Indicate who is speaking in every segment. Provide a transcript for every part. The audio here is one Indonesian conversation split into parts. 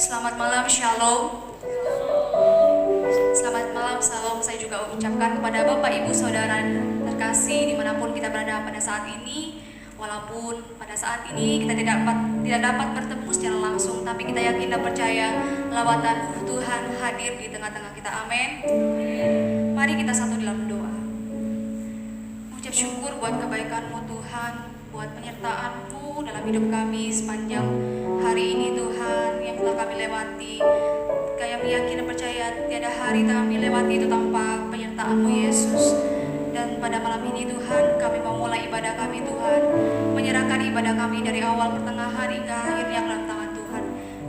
Speaker 1: Selamat malam, Shalom. Selamat malam, salam saya juga ucapkan kepada Bapak, Ibu, Saudara terkasih dimanapun kita berada pada saat ini. Walaupun pada saat ini kita tidak dapat bertemu secara langsung, tapi kita yakin dan percaya lawatan Tuhan hadir di tengah-tengah kita. Amin. Mari kita satu dalam doa. Ucap syukur buat kebaikan-Mu Tuhan, buat penyertaan-Mu dalam hidup kami sepanjang hari ini Tuhan yang telah kami lewati. Kami yakin dan percaya tiada hari kami lewati itu tanpa penyertaan-Mu Yesus. Dan pada malam ini Tuhan, kami memulai ibadah kami Tuhan, menyerahkan ibadah kami dari awal pertengahan hingga akhirnya ke dalam tangan Tuhan.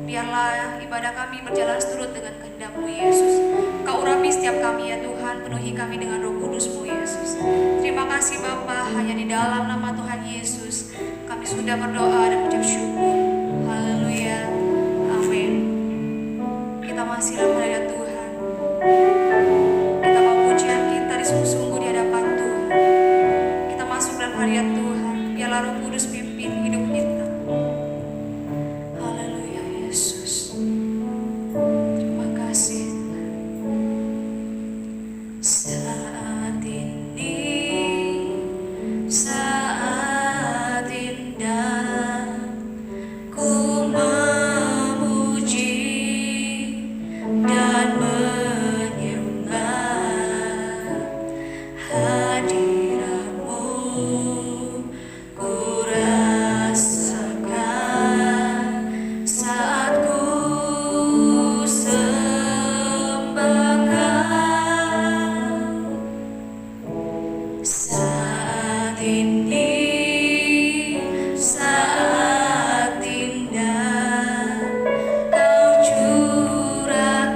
Speaker 1: Biarlah ibadah kami berjalan seturut dengan kehendak-Mu Yesus. Kau urapi setiap kami ya Tuhan, penuhi kami dengan Roh Kudus-Mu Yesus. Terima kasih Bapa, hanya di dalam nama Tuhan Yesus kami sudah berdoa dan mengucap syukur. Haleluya, amin. Kita masih dalam hadirat Tuhan. Kita mau pujian kita disungguh-sungguh di hadapan Tuhan. Kita masuk dalam hadirat Tuhan. Biarlah Roh Kudus pimpin hidup kita. Haleluya Yesus. Terima kasih. Saat ini, saat indah, ku memuji dan menyembah hadirat-Mu. Ku rasakan saat ku sembahkan. Saat ini, saat indah, Kau curahkan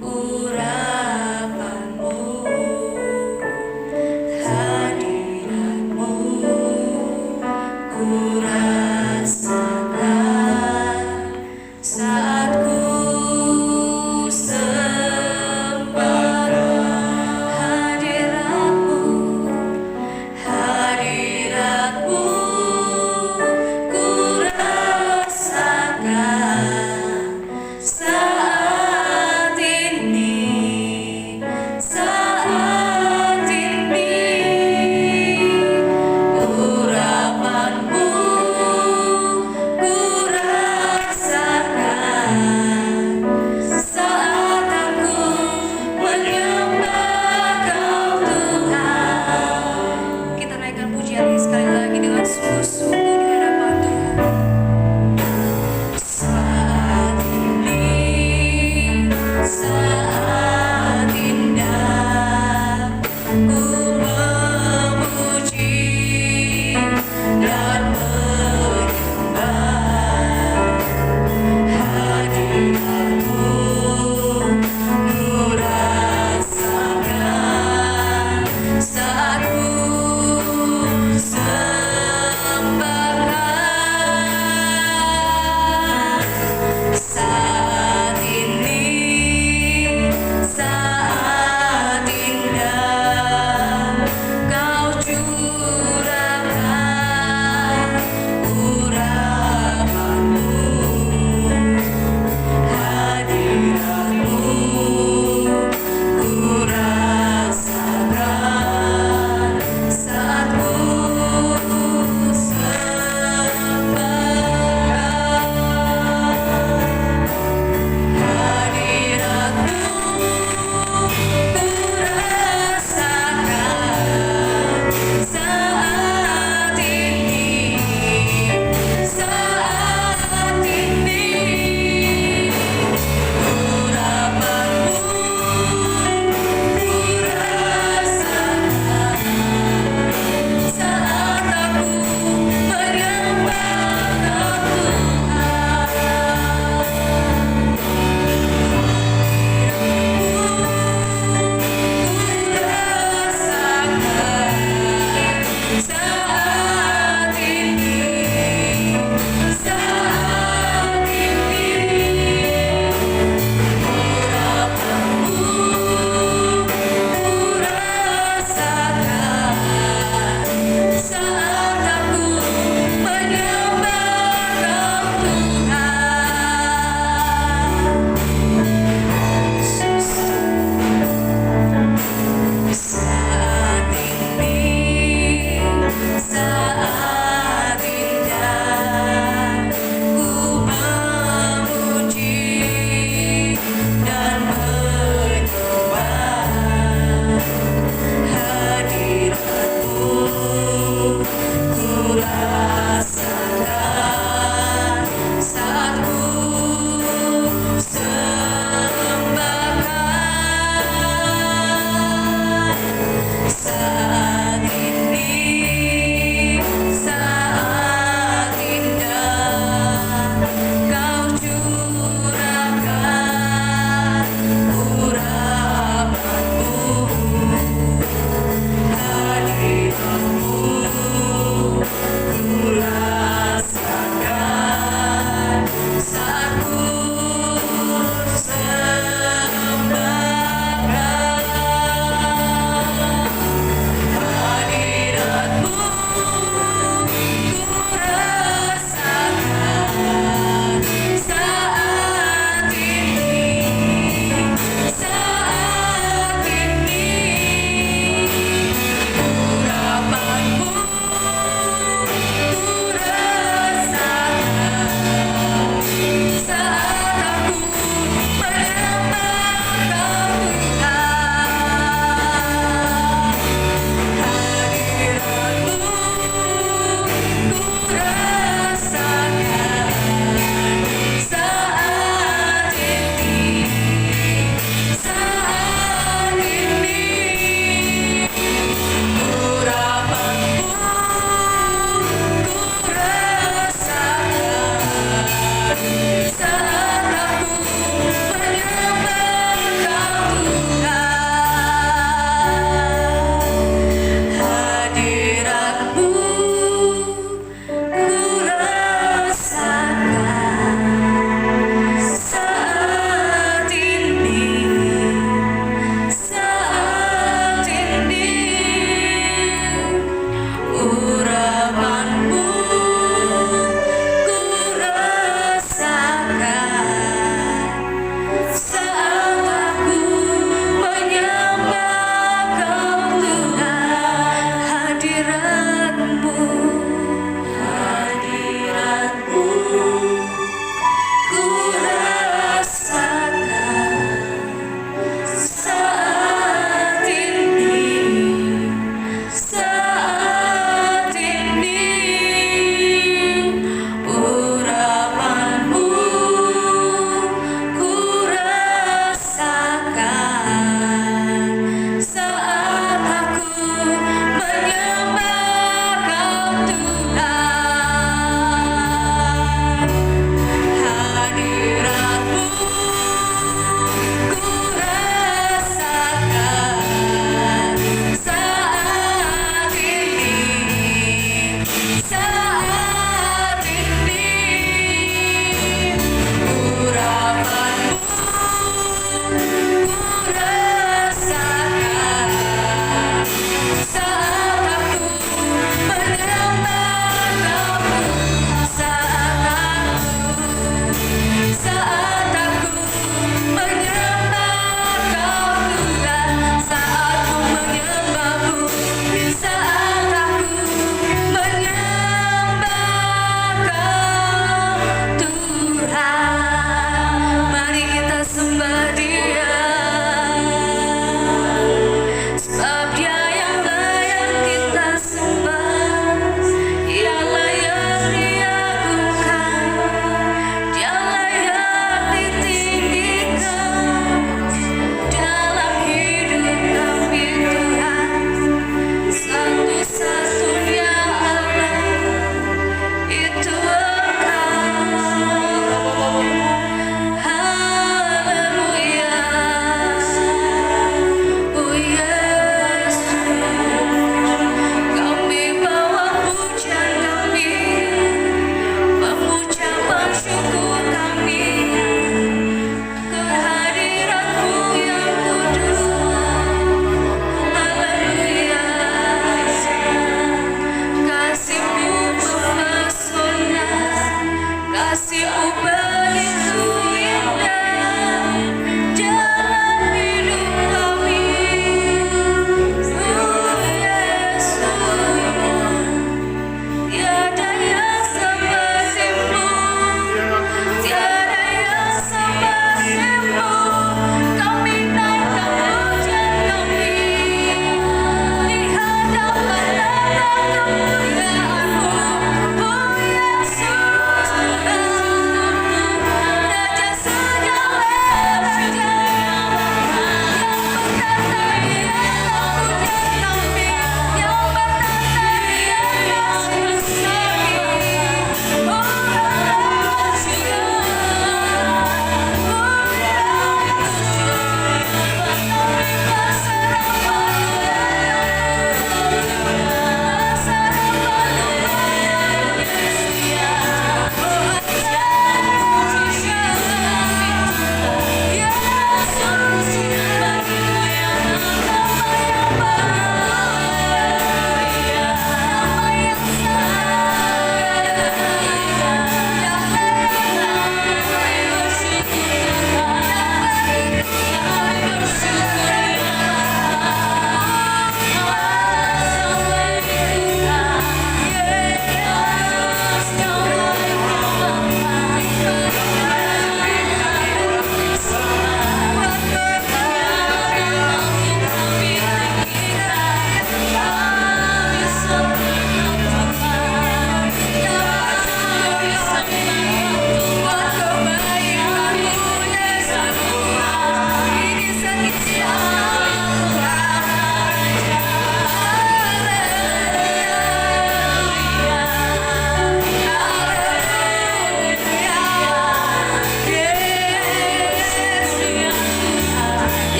Speaker 1: urapan-Mu, hadirat-Mu. Ku rasakan saat ku sembahkan hadirat-Mu, hadirat-Mu. Ku rasakan saat ini, saat ini, urapan-Mu,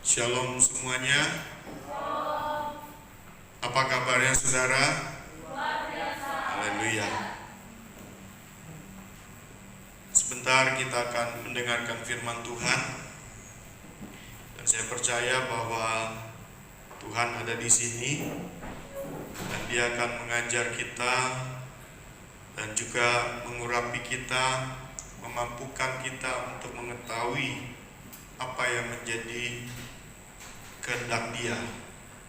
Speaker 2: Shalom semuanya. Apa kabarnya saudara? Haleluya. Sebentar kita akan mendengarkan firman Tuhan. Dan saya percaya bahwa Tuhan ada di sini dan Dia akan mengajar kita dan juga mengurapi kita, memampukan kita untuk mengetahui apa yang menjadi kehendak Dia,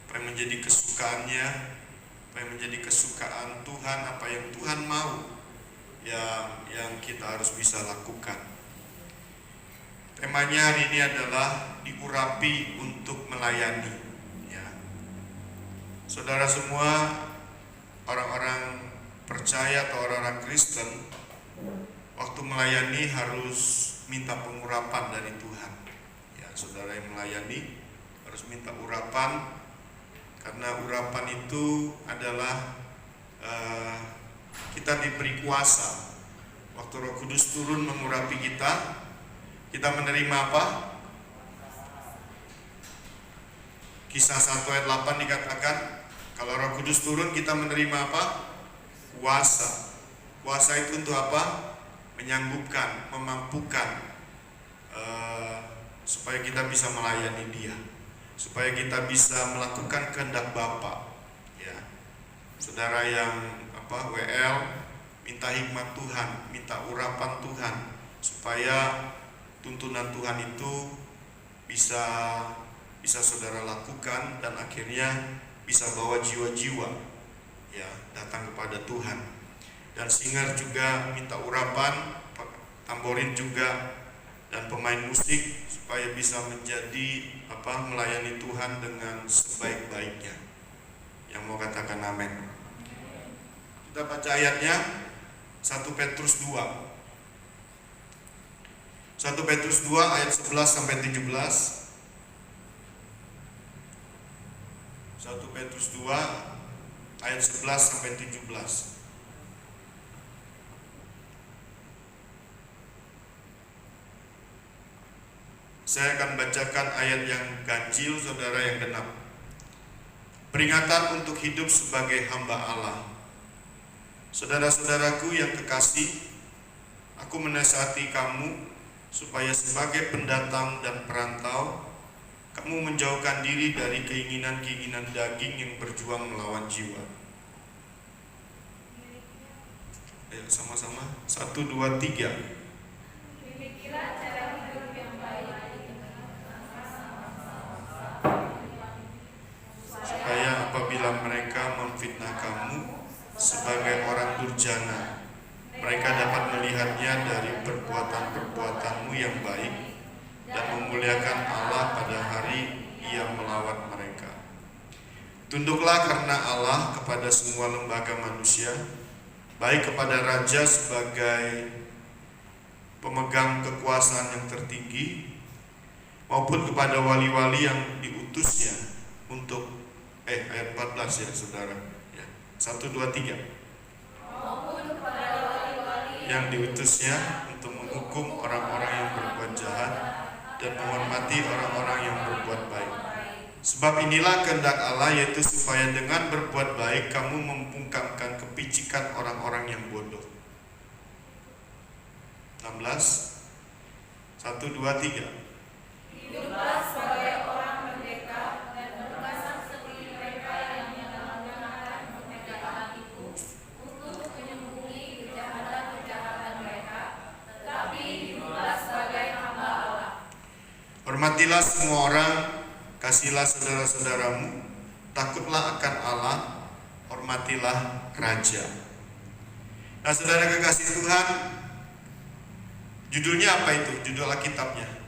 Speaker 2: apa yang menjadi kesukaannya, apa yang menjadi kesukaan Tuhan, apa yang Tuhan mau yang kita harus bisa lakukan. Temanya hari ini adalah diurapi untuk melayani. Ya. Saudara semua, orang-orang percaya atau orang-orang Kristen, waktu melayani harus minta pengurapan dari Tuhan. Ya, saudara yang melayani harus minta urapan, karena urapan itu adalah kita diberi kuasa. Waktu Roh Kudus turun mengurapi kita, kita menerima apa? Kisah 1 ayat 8 dikatakan, kalau Roh Kudus turun kita menerima apa? Kuasa. Kuasa itu untuk apa? Menyanggupkan, memampukan, supaya kita bisa melayani Dia, supaya kita bisa melakukan kehendak Bapa. Ya, saudara yang WL, minta hikmat Tuhan, minta urapan Tuhan, supaya tuntunan Tuhan itu bisa saudara lakukan dan akhirnya bisa bawa jiwa-jiwa ya datang kepada Tuhan. Dan singer juga minta urapan, tamborin juga, dan pemain musik supaya bisa menjadi melayani Tuhan dengan sebaik-baiknya. Yang mau katakan amin? Kita baca ayatnya 1 Petrus 2. 1 Petrus 2 ayat 11 sampai 17. 1 Petrus 2 ayat 11 sampai 17. Saya akan bacakan ayat yang ganjil, saudara yang genap. Peringatan untuk hidup sebagai hamba Allah. Saudara-saudaraku yang kekasih, aku menasihati kamu supaya sebagai pendatang dan perantau, kamu menjauhkan diri dari keinginan-keinginan daging yang berjuang melawan jiwa. Ayo sama-sama, 1, 2, 3. Supaya apabila mereka memfitnah kamu sebagai orang durjana, mereka dapat melihatnya dari perbuatan-perbuatanmu yang baik dan memuliakan Allah pada hari Ia melawat mereka. Tunduklah karena Allah kepada semua lembaga manusia, baik kepada raja sebagai pemegang kekuasaan yang tertinggi, maupun kepada wali-wali yang diutusnya untuk ayat 14 ya saudara ya. 1, 2, 3. Maupun kepada wali-wali yang diutusnya untuk menghukum orang-orang yang berbuat jahat dan menghormati orang-orang yang berbuat baik. Sebab inilah kehendak Allah, yaitu supaya dengan berbuat baik kamu membungkamkan kepicikan orang-orang yang bodoh. 16. 1, 2, 3. Hiduplah sebagai orang merdeka dan berpasang seperti mereka yang menyalahgunakan kemerdekaan itu untuk menyembunyi kejahatan-kejahatan mereka, tetapi hiduplah sebagai hamba Allah. Hormatilah semua orang, kasihlah saudara-saudaramu, takutlah akan Allah, hormatilah raja. Nah, saudara kekasih Tuhan, judulnya apa itu? Judul Alkitabnya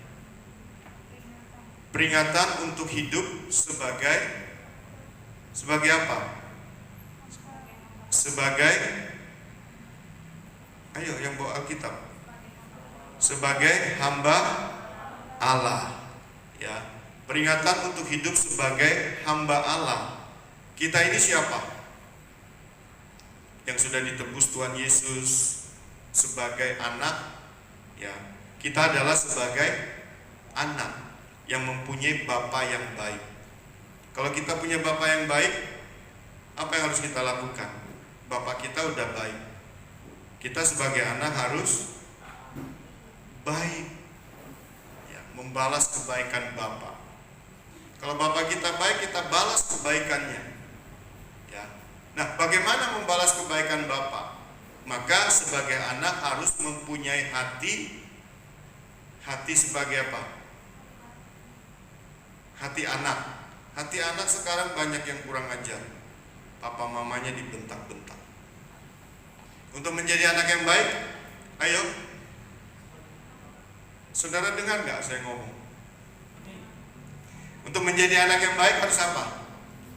Speaker 2: peringatan untuk hidup sebagai apa? Sebagai, ayo yang bawa Alkitab, sebagai hamba Allah. Ya, peringatan untuk hidup sebagai hamba Allah. Kita ini siapa? Yang sudah ditebus Tuhan Yesus sebagai anak. Ya, kita adalah sebagai anak yang mempunyai Bapa yang baik. Kalau kita punya Bapa yang baik, apa yang harus kita lakukan? Bapa kita udah baik. Kita sebagai anak harus baik, ya, membalas kebaikan Bapa. Kalau Bapa kita baik, kita balas kebaikannya. Ya. Nah, bagaimana membalas kebaikan Bapa? Maka sebagai anak harus mempunyai hati sebagai apa? Hati anak. Hati anak sekarang banyak yang kurang ajar. Papa mamanya dibentak-bentak. Untuk menjadi anak yang baik, ayo. Saudara dengar nggak saya ngomong? Untuk menjadi anak yang baik harus apa?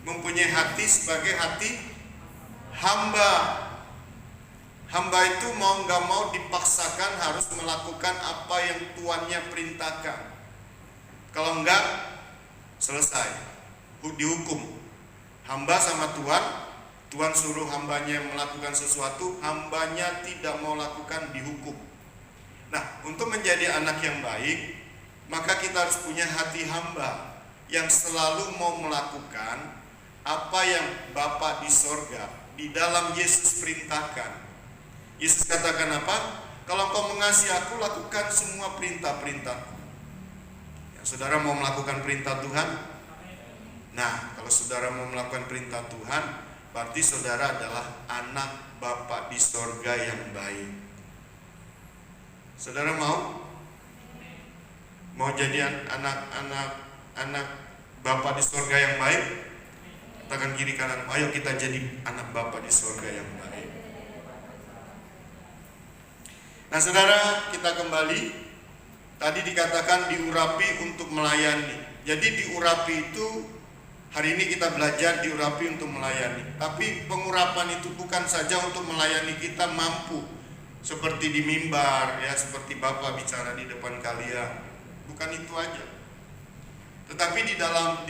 Speaker 2: Mempunyai hati sebagai hati hamba. Hamba itu mau nggak mau dipaksakan harus melakukan apa yang tuannya perintahkan. Kalau enggak, selesai, dihukum. Hamba sama Tuhan suruh hambanya melakukan sesuatu, hambanya tidak mau lakukan, dihukum. Nah, untuk menjadi anak yang baik, maka kita harus punya hati hamba yang selalu mau melakukan apa yang Bapa di sorga di dalam Yesus perintahkan. Yesus katakan apa? Kalau engkau mengasihi aku, lakukan semua perintah-perintahku. Ya, saudara mau melakukan perintah Tuhan? Nah, kalau saudara mau melakukan perintah Tuhan, berarti saudara adalah anak Bapa di sorga yang baik. Saudara mau jadi anak Bapa di sorga yang baik? Katakan kiri kanan, ayo kita jadi anak Bapa di sorga yang baik. Nah, saudara, kita kembali. Tadi dikatakan diurapi untuk melayani. Jadi diurapi itu, hari ini kita belajar diurapi untuk melayani. Tapi pengurapan itu bukan saja untuk melayani kita mampu, seperti di mimbar, ya, seperti Bapak bicara di depan kalian. Bukan itu aja. Tetapi di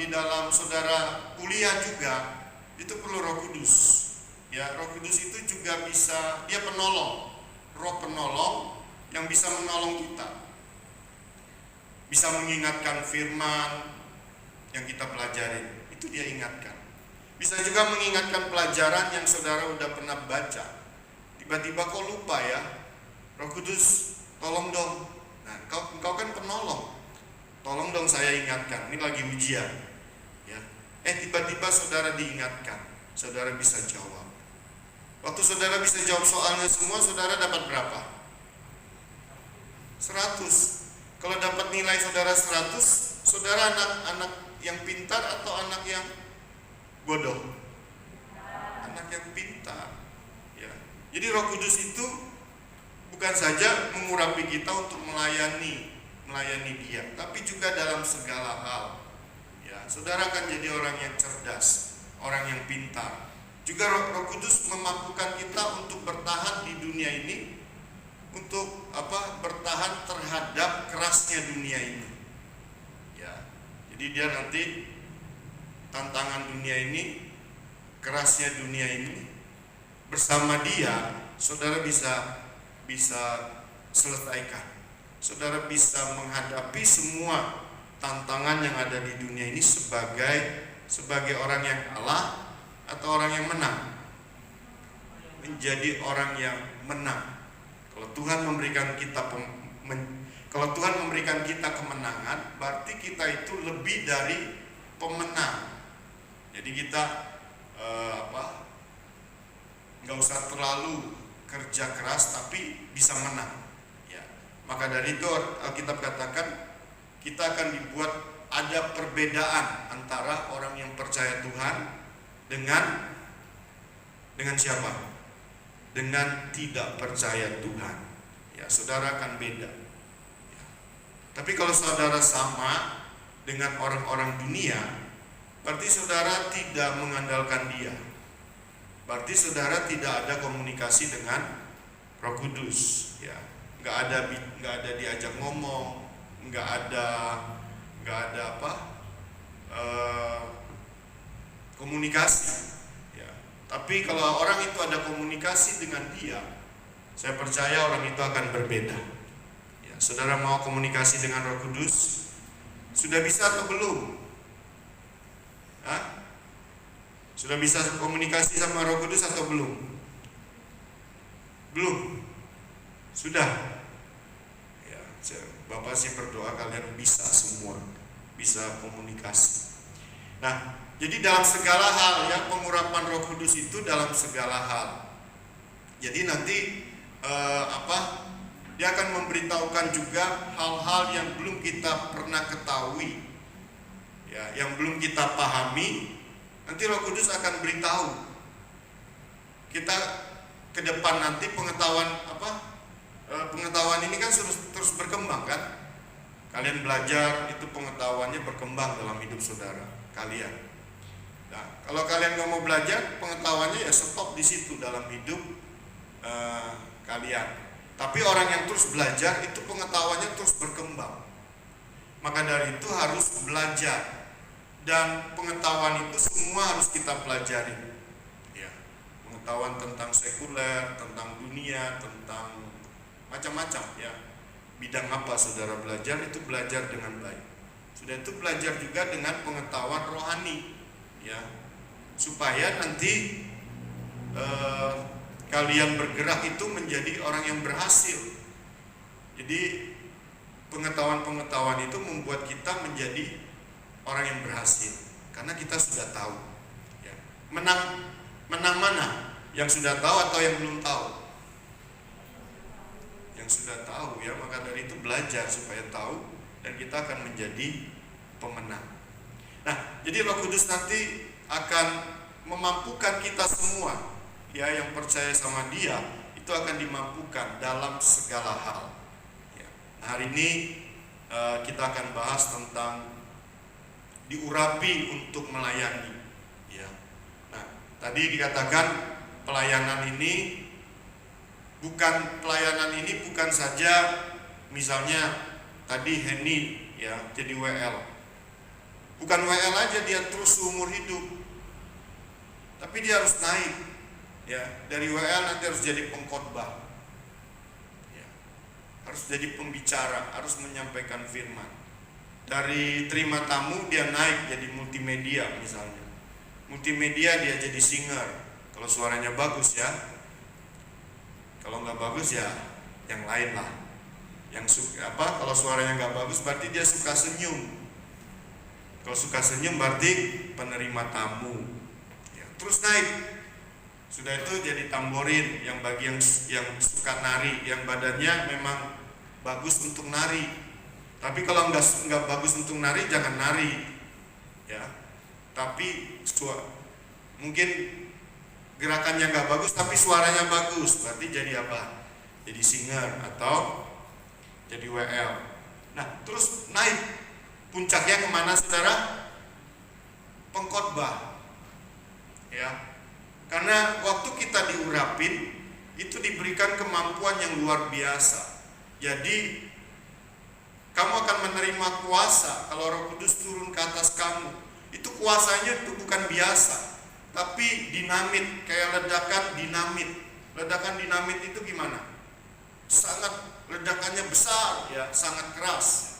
Speaker 2: dalam saudara kuliah juga itu perlu Roh Kudus. Ya, Roh Kudus itu juga bisa, dia penolong. Roh penolong yang bisa menolong kita, bisa mengingatkan firman yang kita pelajari, itu dia ingatkan. Bisa juga mengingatkan pelajaran yang saudara udah pernah baca. Tiba-tiba kok lupa ya, Roh Kudus tolong dong. Nah, engkau kan penolong, tolong dong saya ingatkan, ini lagi ujian ya. Tiba-tiba saudara diingatkan, saudara bisa jawab. Waktu saudara bisa jawab soalnya semua, saudara dapat berapa? 100. Kalau dapat nilai saudara 100, saudara anak yang pintar atau anak yang bodoh? Anak yang pintar. Ya. Jadi Roh Kudus itu bukan saja mengurapi kita untuk melayani Dia, tapi juga dalam segala hal. Ya, saudara akan jadi orang yang cerdas, orang yang pintar. Juga Roh Kudus memampukan kita untuk bertahan di dunia ini, untuk bertahan terhadap kerasnya dunia ini. Ya, jadi dia nanti tantangan dunia ini, kerasnya dunia ini, bersama dia, saudara bisa selesaikan. Saudara bisa menghadapi semua tantangan yang ada di dunia ini sebagai orang yang kalah atau orang yang menang. Menjadi orang yang menang. Kalau Tuhan memberikan kita kemenangan, berarti kita itu lebih dari pemenang. Jadi kita nggak usah terlalu kerja keras, tapi bisa menang. Ya. Maka dari itu Alkitab katakan kita akan dibuat ada perbedaan antara orang yang percaya Tuhan dengan siapa? Dengan tidak percaya Tuhan. Ya, saudara akan beda. Ya. Tapi kalau saudara sama dengan orang-orang dunia, berarti saudara tidak mengandalkan dia. Berarti saudara tidak ada komunikasi dengan Roh Kudus. Ya, nggak ada diajak ngomong, nggak ada komunikasi. Ya. Tapi kalau orang itu ada komunikasi dengan dia, saya percaya orang itu akan berbeda. Ya, saudara mau komunikasi dengan Roh Kudus? Sudah bisa atau belum? Hah? Sudah bisa komunikasi sama Roh Kudus atau belum? Belum? Sudah? Ya, Bapak sih berdoa kalian bisa semua, bisa komunikasi. Nah, jadi dalam segala hal ya, pengurapan Roh Kudus itu dalam segala hal. Jadi nanti dia akan memberitahukan juga hal-hal yang belum kita pernah ketahui, ya, yang belum kita pahami. Nanti Roh Kudus akan beritahu kita ke depan. Nanti pengetahuan ini kan terus berkembang kan. Kalian belajar, itu pengetahuannya berkembang dalam hidup saudara kalian. Nah, kalau kalian nggak mau belajar, pengetahuannya ya stop di situ dalam hidup kalian. Tapi orang yang terus belajar itu pengetahuannya terus berkembang. Maka dari itu harus belajar, dan pengetahuan itu semua harus kita pelajari. Ya, pengetahuan tentang sekuler, tentang dunia, tentang macam-macam ya. Bidang apa saudara belajar, itu belajar dengan baik. Sudah itu belajar juga dengan pengetahuan rohani, ya, supaya nanti kalian bergerak itu menjadi orang yang berhasil. Jadi pengetahuan-pengetahuan itu membuat kita menjadi orang yang berhasil, karena kita sudah tahu. Ya. Menang mana? Yang sudah tahu atau yang belum tahu? Yang sudah tahu ya, maka dari itu belajar supaya tahu, dan kita akan menjadi pemenang. Nah, jadi Roh Kudus nanti akan memampukan kita semua, ya, yang percaya sama Dia itu akan dimampukan dalam segala hal. Ya. Nah, hari ini kita akan bahas tentang diurapi untuk melayani. Ya. Nah, tadi dikatakan pelayanan ini bukan saja misalnya tadi Henny ya jadi WL. Bukan WL aja dia terus seumur hidup. Tapi dia harus naik. Ya, dari WL nanti harus jadi pengkhotbah. Ya. Harus jadi pembicara, harus menyampaikan firman. Dari terima tamu dia naik jadi multimedia misalnya. Multimedia dia jadi singer. Kalau suaranya bagus ya. Kalau nggak bagus ya yang lain lah. Kalau suaranya nggak bagus berarti dia suka senyum. Kalau suka senyum berarti penerima tamu. Ya, terus naik. Sudah itu jadi tamborin yang bagi yang suka nari, yang badannya memang bagus untuk nari. Tapi kalau nggak bagus untuk nari jangan nari. Ya. Tapi mungkin gerakannya nggak bagus tapi suaranya bagus, berarti jadi apa? Jadi singer atau jadi WL. Nah, terus naik. Puncaknya kemana saudara? Pengkhotbah. Ya. Karena waktu kita diurapin itu diberikan kemampuan yang luar biasa. Jadi kamu akan menerima kuasa kalau Roh Kudus turun ke atas kamu. Itu kuasanya itu bukan biasa, tapi dinamit, kayak ledakan dinamit. Ledakan dinamit itu gimana? Sangat ledakannya besar ya, sangat keras.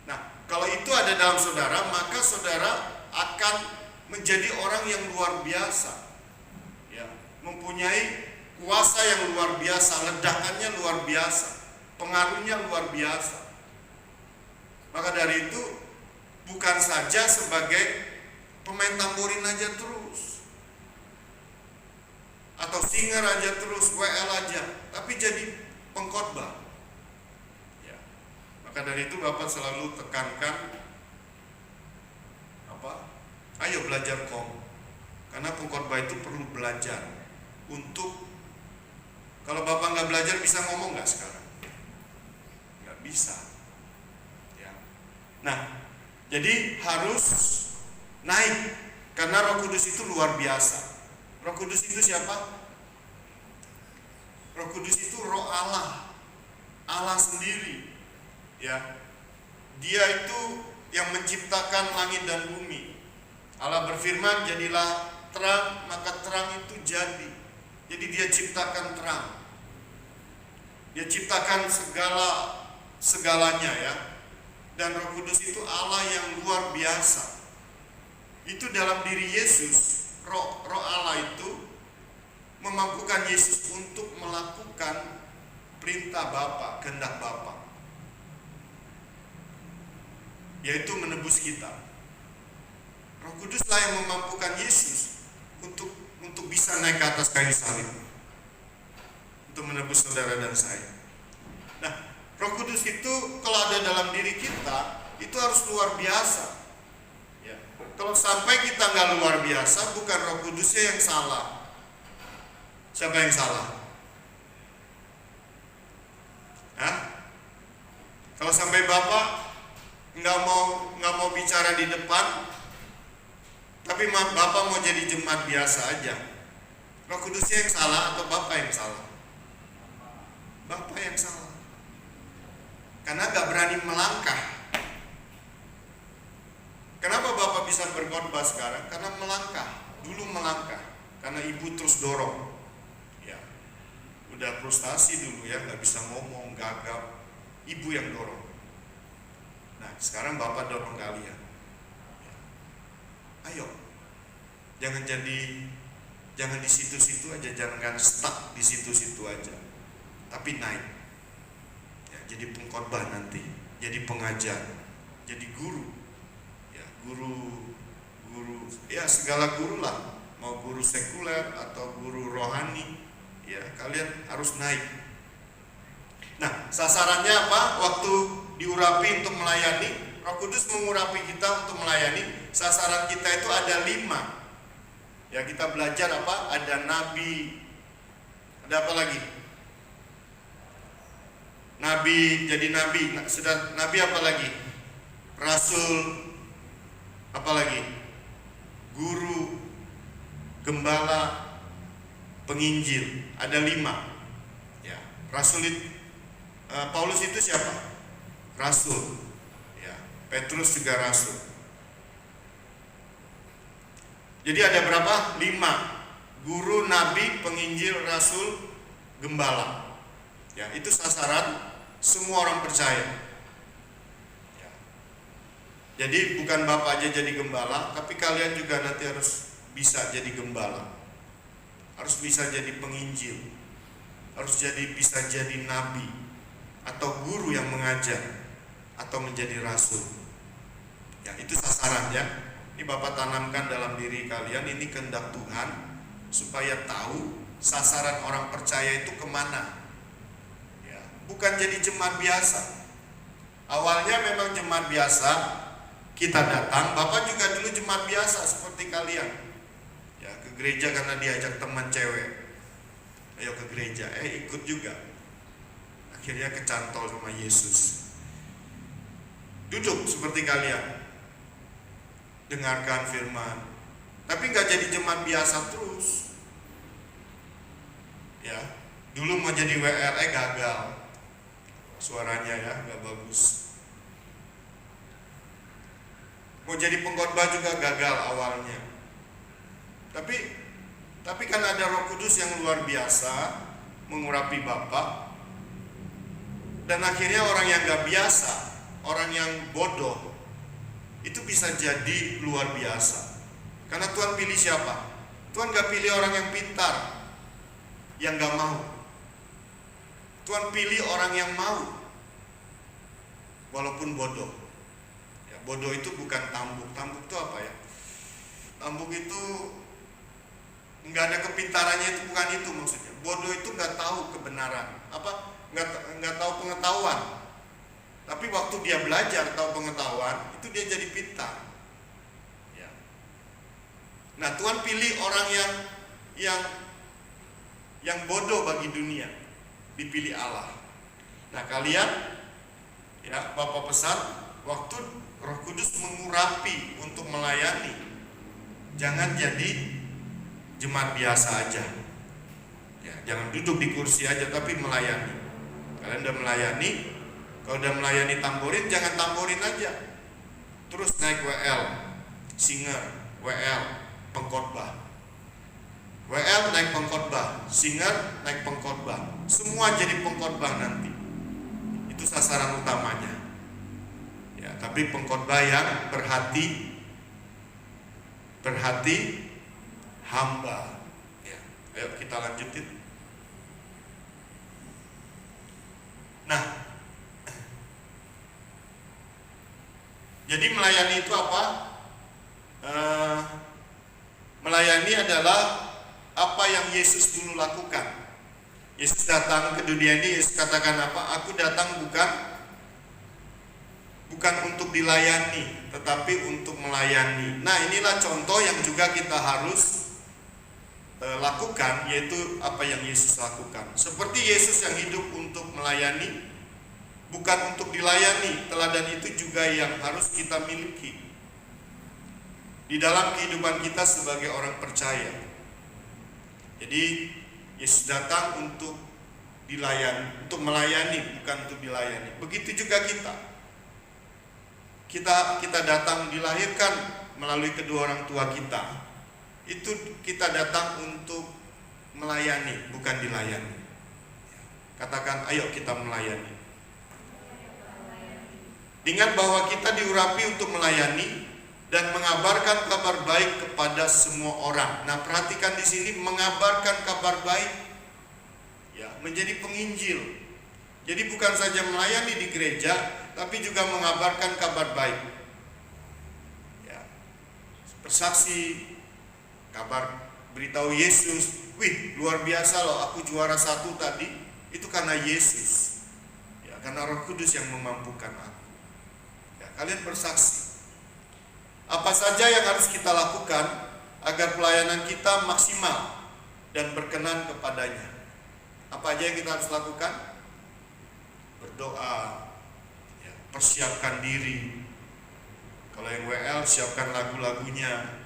Speaker 2: Nah, kalau itu ada dalam saudara, maka saudara akan menjadi orang yang luar biasa. Ya, mempunyai kuasa yang luar biasa, ledakannya luar biasa, pengaruhnya luar biasa. Maka dari itu bukan saja sebagai pemain tamborin aja terus, atau singer aja terus, WL aja, tapi jadi pengkhotbah. Ya. Maka dari itu Bapak selalu tekankan ayo belajar karena pengkhotbah itu perlu belajar. Untuk kalau Bapak nggak belajar bisa ngomong nggak sekarang? Nggak bisa. Ya. Nah, jadi harus naik karena Roh Kudus itu luar biasa. Roh Kudus itu siapa? Roh Kudus itu Roh Allah, Allah sendiri. Ya, Dia itu yang menciptakan langit dan bumi. Allah berfirman, jadilah terang, maka terang itu jadi. Jadi Dia ciptakan terang. Dia ciptakan segalanya ya. Dan Roh Kudus itu Allah yang luar biasa. Itu dalam diri Yesus, roh Allah itu memampukan Yesus untuk melakukan perintah Bapa, kehendak Bapa, yaitu menebus kita. Roh Kuduslah yang memampukan Yesus untuk bisa naik ke atas kayu salib, untuk menebus saudara dan saya. Nah, Roh Kudus itu kalau ada dalam diri kita, itu harus luar biasa. Ya. Kalau sampai kita nggak luar biasa, bukan Roh Kudusnya yang salah. Siapa yang salah? Hah? Kalau sampai Bapak nggak mau bicara di depan, tapi Bapak mau jadi jemaat biasa aja, Roh Kudusnya yang salah atau Bapak yang salah? Bapak yang salah, karena gak berani melangkah. Kenapa Bapak bisa berkhotbah sekarang? Karena melangkah, dulu melangkah, karena ibu terus dorong. Ya, udah frustasi dulu ya, gak bisa ngomong, gagap, ibu yang dorong. Nah, sekarang Bapak dorong kalian. Ya. Ayo, jangan di situ-situ aja, jangan stuck di situ-situ aja, tapi naik. Ya, jadi pengkhotbah nanti, jadi pengajar, jadi guru. Ya, guru ya segala guru lah, mau guru sekuler atau guru rohani, ya kalian harus naik. Nah, sasarannya apa? Waktu diurapi untuk melayani, Roh Kudus mengurapi kita untuk melayani. Sasaran kita itu ada 5. Ya, kita belajar apa? Ada nabi. Ada apa lagi? Nabi, jadi nabi. Sudah nabi apa lagi? Rasul. Apa lagi? Guru, gembala, penginjil. Ada 5. Ya, Rasul itu, Paulus itu siapa? Rasul. Ya, Petrus juga rasul. Jadi ada berapa? 5. Guru, nabi, penginjil, rasul, gembala. Ya, itu sasaran semua orang percaya. Ya. Jadi bukan Bapak aja jadi gembala, tapi kalian juga nanti harus bisa jadi gembala. Harus bisa jadi penginjil. Harus bisa jadi nabi atau guru yang mengajar atau menjadi rasul. Ya, itu sasarannya. Ini Bapak tanamkan dalam diri kalian, ini kehendak Tuhan supaya tahu sasaran orang percaya itu kemana. Ya, bukan jadi jemaat biasa. Awalnya memang jemaat biasa, kita datang. Bapak juga dulu jemaat biasa seperti kalian. Ya, ke gereja karena diajak teman cewek. Ayo ke gereja, ikut juga. Akhirnya kecantol sama Yesus. Duduk seperti kalian, dengarkan firman, tapi nggak jadi jemaat biasa terus. Ya, dulu mau jadi WR gagal, suaranya ya nggak bagus. Mau jadi pengkhotbah juga gagal awalnya. Tapi kan ada Roh Kudus yang luar biasa mengurapi Bapak, dan akhirnya orang yang nggak biasa, orang yang bodoh, itu bisa jadi luar biasa. Karena Tuhan pilih siapa? Tuhan gak pilih orang yang pintar, yang gak mau. Tuhan pilih orang yang mau, walaupun bodoh. Ya, bodoh itu bukan tambuk. Tambuk itu apa ya? Tambuk itu nggak ada kepintarannya, itu bukan itu maksudnya. Bodoh itu nggak tahu kebenaran, nggak tahu pengetahuan. Tapi waktu dia belajar tahu pengetahuan, itu dia jadi pintar. Ya. Nah, Tuhan pilih orang yang bodoh bagi dunia, dipilih Allah. Nah, kalian, ya Bapak pesan, waktu Roh Kudus mengurapi untuk melayani, jangan jadi jemaat biasa aja. Ya, jangan duduk di kursi aja, tapi melayani. Kalian udah melayani. Kalau udah melayani tamborin, jangan tamborin aja, terus naik WL, singer, WL, pengkhotbah, WL naik pengkhotbah, singer naik pengkhotbah, semua jadi pengkhotbah nanti. Itu sasaran utamanya. Ya, tapi pengkhotbah yang berhati hamba. Ya, ayo kita lanjutin. Nah, jadi melayani itu apa? Melayani adalah apa yang Yesus dulu lakukan. Yesus datang ke dunia ini, Yesus katakan apa? Aku datang bukan untuk dilayani, tetapi untuk melayani. Nah, inilah contoh yang juga kita harus lakukan, yaitu apa yang Yesus lakukan. Seperti Yesus yang hidup untuk melayani, bukan untuk dilayani. Teladan itu juga yang harus kita miliki di dalam kehidupan kita sebagai orang percaya. Jadi Yesus datang untuk dilayani, untuk melayani, bukan untuk dilayani. Begitu juga kita. Kita datang dilahirkan melalui kedua orang tua kita. Itu kita datang untuk melayani, bukan dilayani. Katakan, ayo kita melayani. Ingat bahwa kita diurapi untuk melayani dan mengabarkan kabar baik kepada semua orang. Nah, perhatikan di sini, mengabarkan kabar baik, ya, menjadi penginjil. Jadi bukan saja melayani di gereja, tapi juga mengabarkan kabar baik. Ya, bersaksi, kabar, beritahu Yesus. Wih, luar biasa loh, aku juara 1 tadi. Itu karena Yesus. Ya, karena Roh Kudus yang memampukan aku. Ya, kalian bersaksi. Apa saja yang harus kita lakukan agar pelayanan kita maksimal dan berkenan kepadanya? Apa aja yang kita harus lakukan? Berdoa, ya, persiapkan diri. Kalau yang WL, siapkan lagu-lagunya,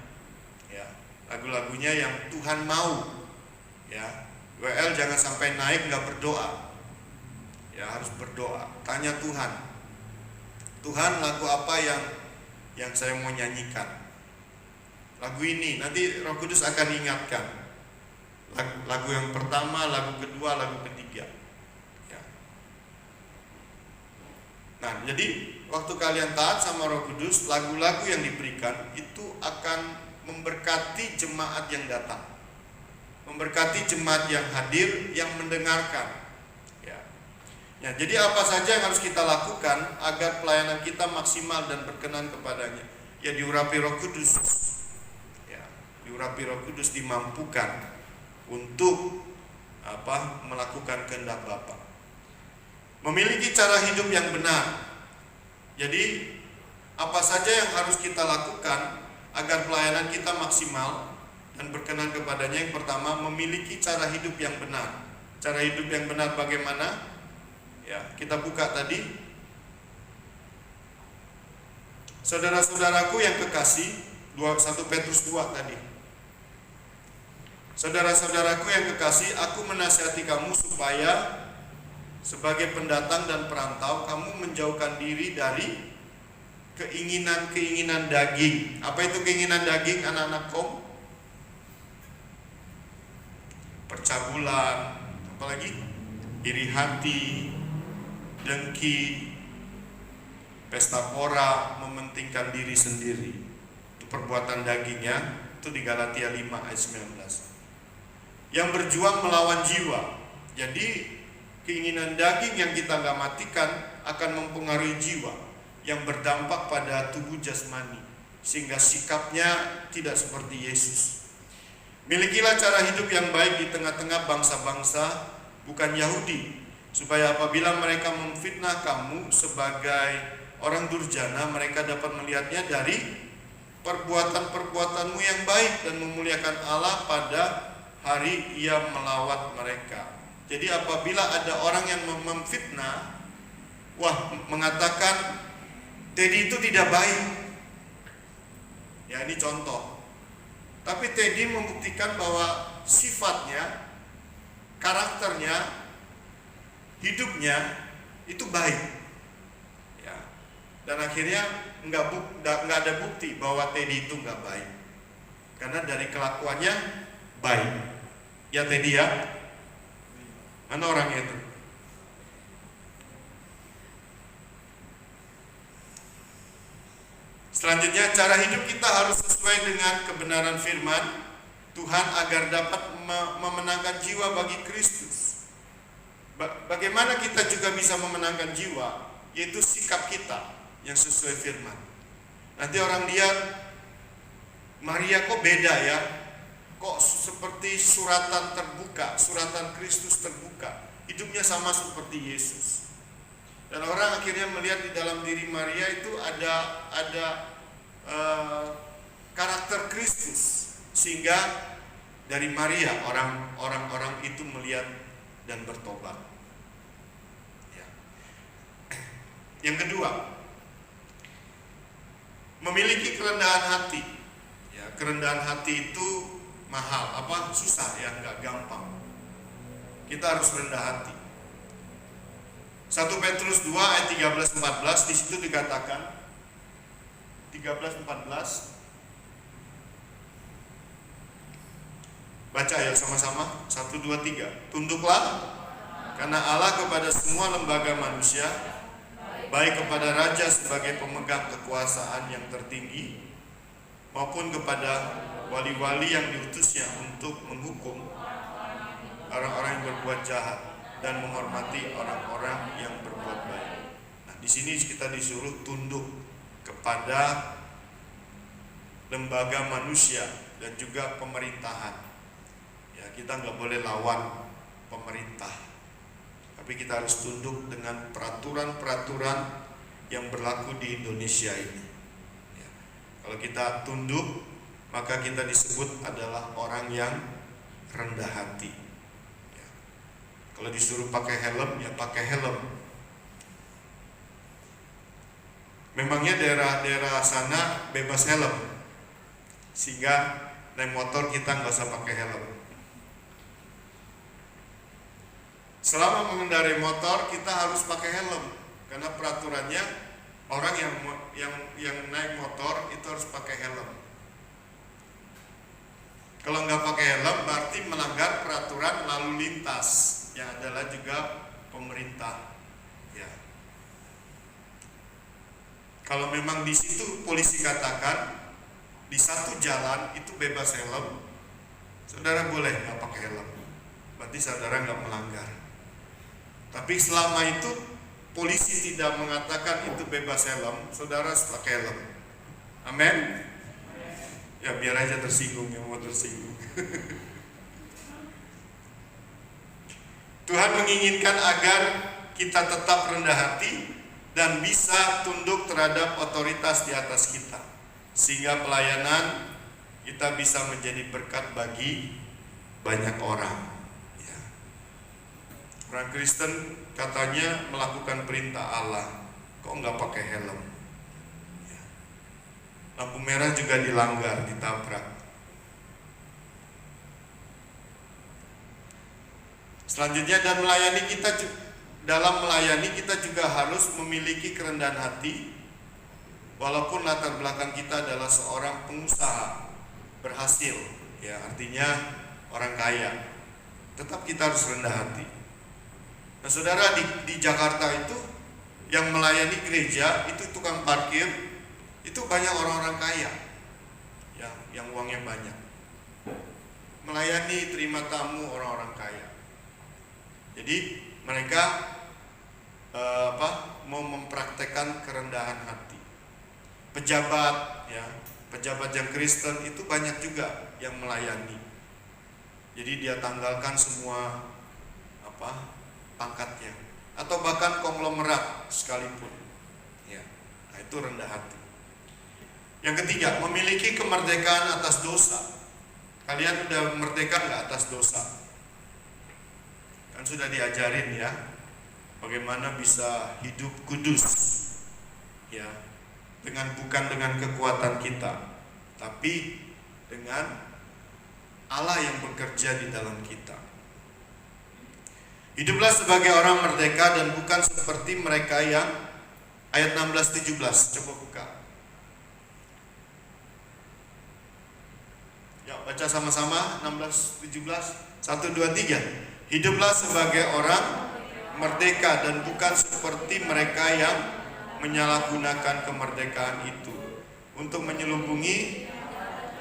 Speaker 2: ya, lagu-lagunya yang Tuhan mau. Ya, WL jangan sampai naik nggak berdoa. Ya, harus berdoa. Tanya Tuhan, Tuhan, lagu apa yang saya mau nyanyikan? Lagu ini, nanti Roh Kudus akan ingatkan. Lagu yang pertama, lagu kedua, lagu ketiga. Ya. Nah, jadi waktu kalian taat sama Roh Kudus, lagu-lagu yang diberikan itu akan memberkati jemaat yang datang, memberkati jemaat yang hadir, yang mendengarkan. Ya, jadi apa saja yang harus kita lakukan agar pelayanan kita maksimal dan berkenan kepadanya? Ya, diurapi Roh Kudus. Ya, diurapi Roh Kudus, dimampukan untuk melakukan kehendak Bapa. Memiliki cara hidup yang benar. Jadi apa saja yang harus kita lakukan agar pelayanan kita maksimal dan berkenan kepadanya? Yang pertama, memiliki cara hidup yang benar. Cara hidup yang benar bagaimana? Ya, kita buka tadi. Saudara-saudaraku yang kekasih, 1 Petrus 2 tadi. Saudara-saudaraku yang kekasih, aku menasihati kamu supaya sebagai pendatang dan perantau, kamu menjauhkan diri dari keinginan-keinginan daging. Apa itu keinginan daging, anak-anak kom? Percabulan, apalagi? Iri hati, dengki, pesta pora, mementingkan diri sendiri. Itu perbuatan dagingnya, itu di Galatia 5 ayat 19. Yang berjuang melawan jiwa. Jadi keinginan daging yang kita gak matikan akan mempengaruhi jiwa, yang berdampak pada tubuh jasmani, sehingga sikapnya tidak seperti Yesus. Milikilah cara hidup yang baik di tengah-tengah bangsa-bangsa bukan Yahudi, supaya apabila mereka memfitnah kamu sebagai orang durjana, mereka dapat melihatnya dari perbuatan-perbuatanmu yang baik dan memuliakan Allah pada hari Ia melawat mereka. Jadi apabila ada orang yang memfitnah, mengatakan Teddy itu tidak baik. Ya, ini contoh. Tapi Teddy membuktikan bahwa sifatnya, karakternya, hidupnya itu baik, ya. Dan akhirnya nggak ada bukti bahwa Teddy itu nggak baik, karena dari kelakuannya baik. Ya Teddy ya, mana orangnya itu? Selanjutnya, cara hidup kita harus sesuai dengan kebenaran firman Tuhan agar dapat memenangkan jiwa bagi Kristus. Bagaimana kita juga bisa memenangkan jiwa? Yaitu sikap kita yang sesuai firman. Nanti orang lihat, Maria kok beda ya? Kok seperti suratan terbuka, suratan Kristus terbuka. Hidupnya sama seperti Yesus. Dan orang akhirnya melihat di dalam diri Maria itu ada karakter Kristus, sehingga dari Maria orang-orang itu melihat dan bertobat. Ya. Yang kedua, memiliki kerendahan hati. Ya, kerendahan hati itu mahal, susah ya, nggak gampang. Kita harus rendah hati. 1 Petrus 2 ayat 13-14 di situ dikatakan 13-14. Baca ya sama-sama. 1, 2, 3. Tunduklah karena Allah kepada semua lembaga manusia, baik kepada raja sebagai pemegang kekuasaan yang tertinggi, maupun kepada wali-wali yang diutusnya untuk menghukum orang-orang yang berbuat jahat dan menghormati orang-orang yang berbuat baik. Nah, di sini kita disuruh tunduk kepada lembaga manusia dan juga pemerintahan. Ya, kita nggak boleh lawan pemerintah, tapi kita harus tunduk dengan peraturan-peraturan yang berlaku di Indonesia ini. Ya, kalau kita tunduk, maka kita disebut adalah orang yang rendah hati. Ya, kalau disuruh pakai helm, ya pakai helm. Memangnya daerah-daerah sana bebas helm, sehingga naik motor kita nggak usah pakai helm. Selama mengendarai motor kita harus pakai helm, karena peraturannya orang yang naik motor itu harus pakai helm. Kalau nggak pakai helm berarti melanggar peraturan lalu lintas yang adalah juga pemerintah. Ya. Kalau memang di situ polisi katakan di satu jalan itu bebas helm, saudara boleh nggak pakai helm, berarti saudara nggak melanggar. Tapi selama itu polisi tidak mengatakan itu bebas helm, saudara harus pakai helm. Amin. Ya biar aja tersinggung yang mau tersinggung. Tuhan menginginkan agar kita tetap rendah hati dan bisa tunduk terhadap otoritas di atas kita, sehingga pelayanan kita bisa menjadi berkat bagi banyak orang. Ya. Orang Kristen katanya melakukan perintah Allah, kok nggak pakai helm? Ya. Lampu merah juga dilanggar, ditabrak. Selanjutnya, dalam melayani kita juga harus memiliki kerendahan hati. Walaupun latar belakang kita adalah seorang pengusaha berhasil, ya artinya orang kaya, tetap kita harus rendah hati. Nah saudara, di Jakarta itu yang melayani gereja itu tukang parkir itu banyak orang-orang kaya, ya, yang uangnya banyak. Melayani terima tamu orang-orang kaya. Jadi mereka mau mempraktekkan kerendahan hati. Pejabat, ya, pejabat yang Kristen itu banyak juga yang melayani. Jadi dia tanggalkan semua pangkatnya, atau bahkan konglomerat sekalipun. Ya, nah itu rendah hati. Yang ketiga, memiliki kemerdekaan atas dosa. Kalian udah merdeka nggak atas dosa? Kan sudah diajarin ya, bagaimana bisa hidup kudus, ya, bukan dengan kekuatan kita, tapi dengan Allah yang bekerja di dalam kita. Hiduplah sebagai orang merdeka dan bukan seperti mereka yang ayat 16-17. Coba buka. Ya, baca sama-sama 16-17. 1, 2, 3. Hiduplah sebagai orang merdeka dan bukan seperti mereka yang menyalahgunakan kemerdekaan itu untuk menyelubungi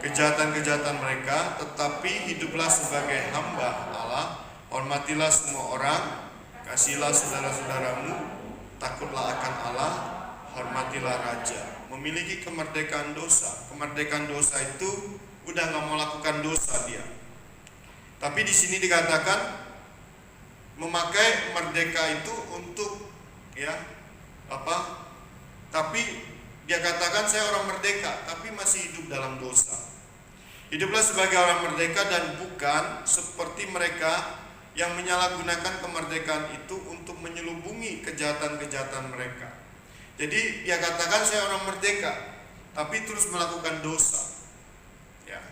Speaker 2: kejahatan-kejahatan mereka, tetapi hiduplah sebagai hamba Allah, hormatilah semua orang, kasihilah saudara-saudaramu, takutlah akan Allah, hormatilah raja. Memiliki kemerdekaan dosa. Kemerdekaan dosa itu udah nggak mau lakukan dosa dia. Tapi di sini dikatakan memakai merdeka itu untuk tapi dia katakan saya orang merdeka tapi masih hidup dalam dosa. Hiduplah sebagai orang merdeka dan bukan seperti mereka yang menyalahgunakan kemerdekaan itu untuk menyelubungi kejahatan-kejahatan mereka. Jadi dia katakan saya orang merdeka tapi terus melakukan dosa. Ya,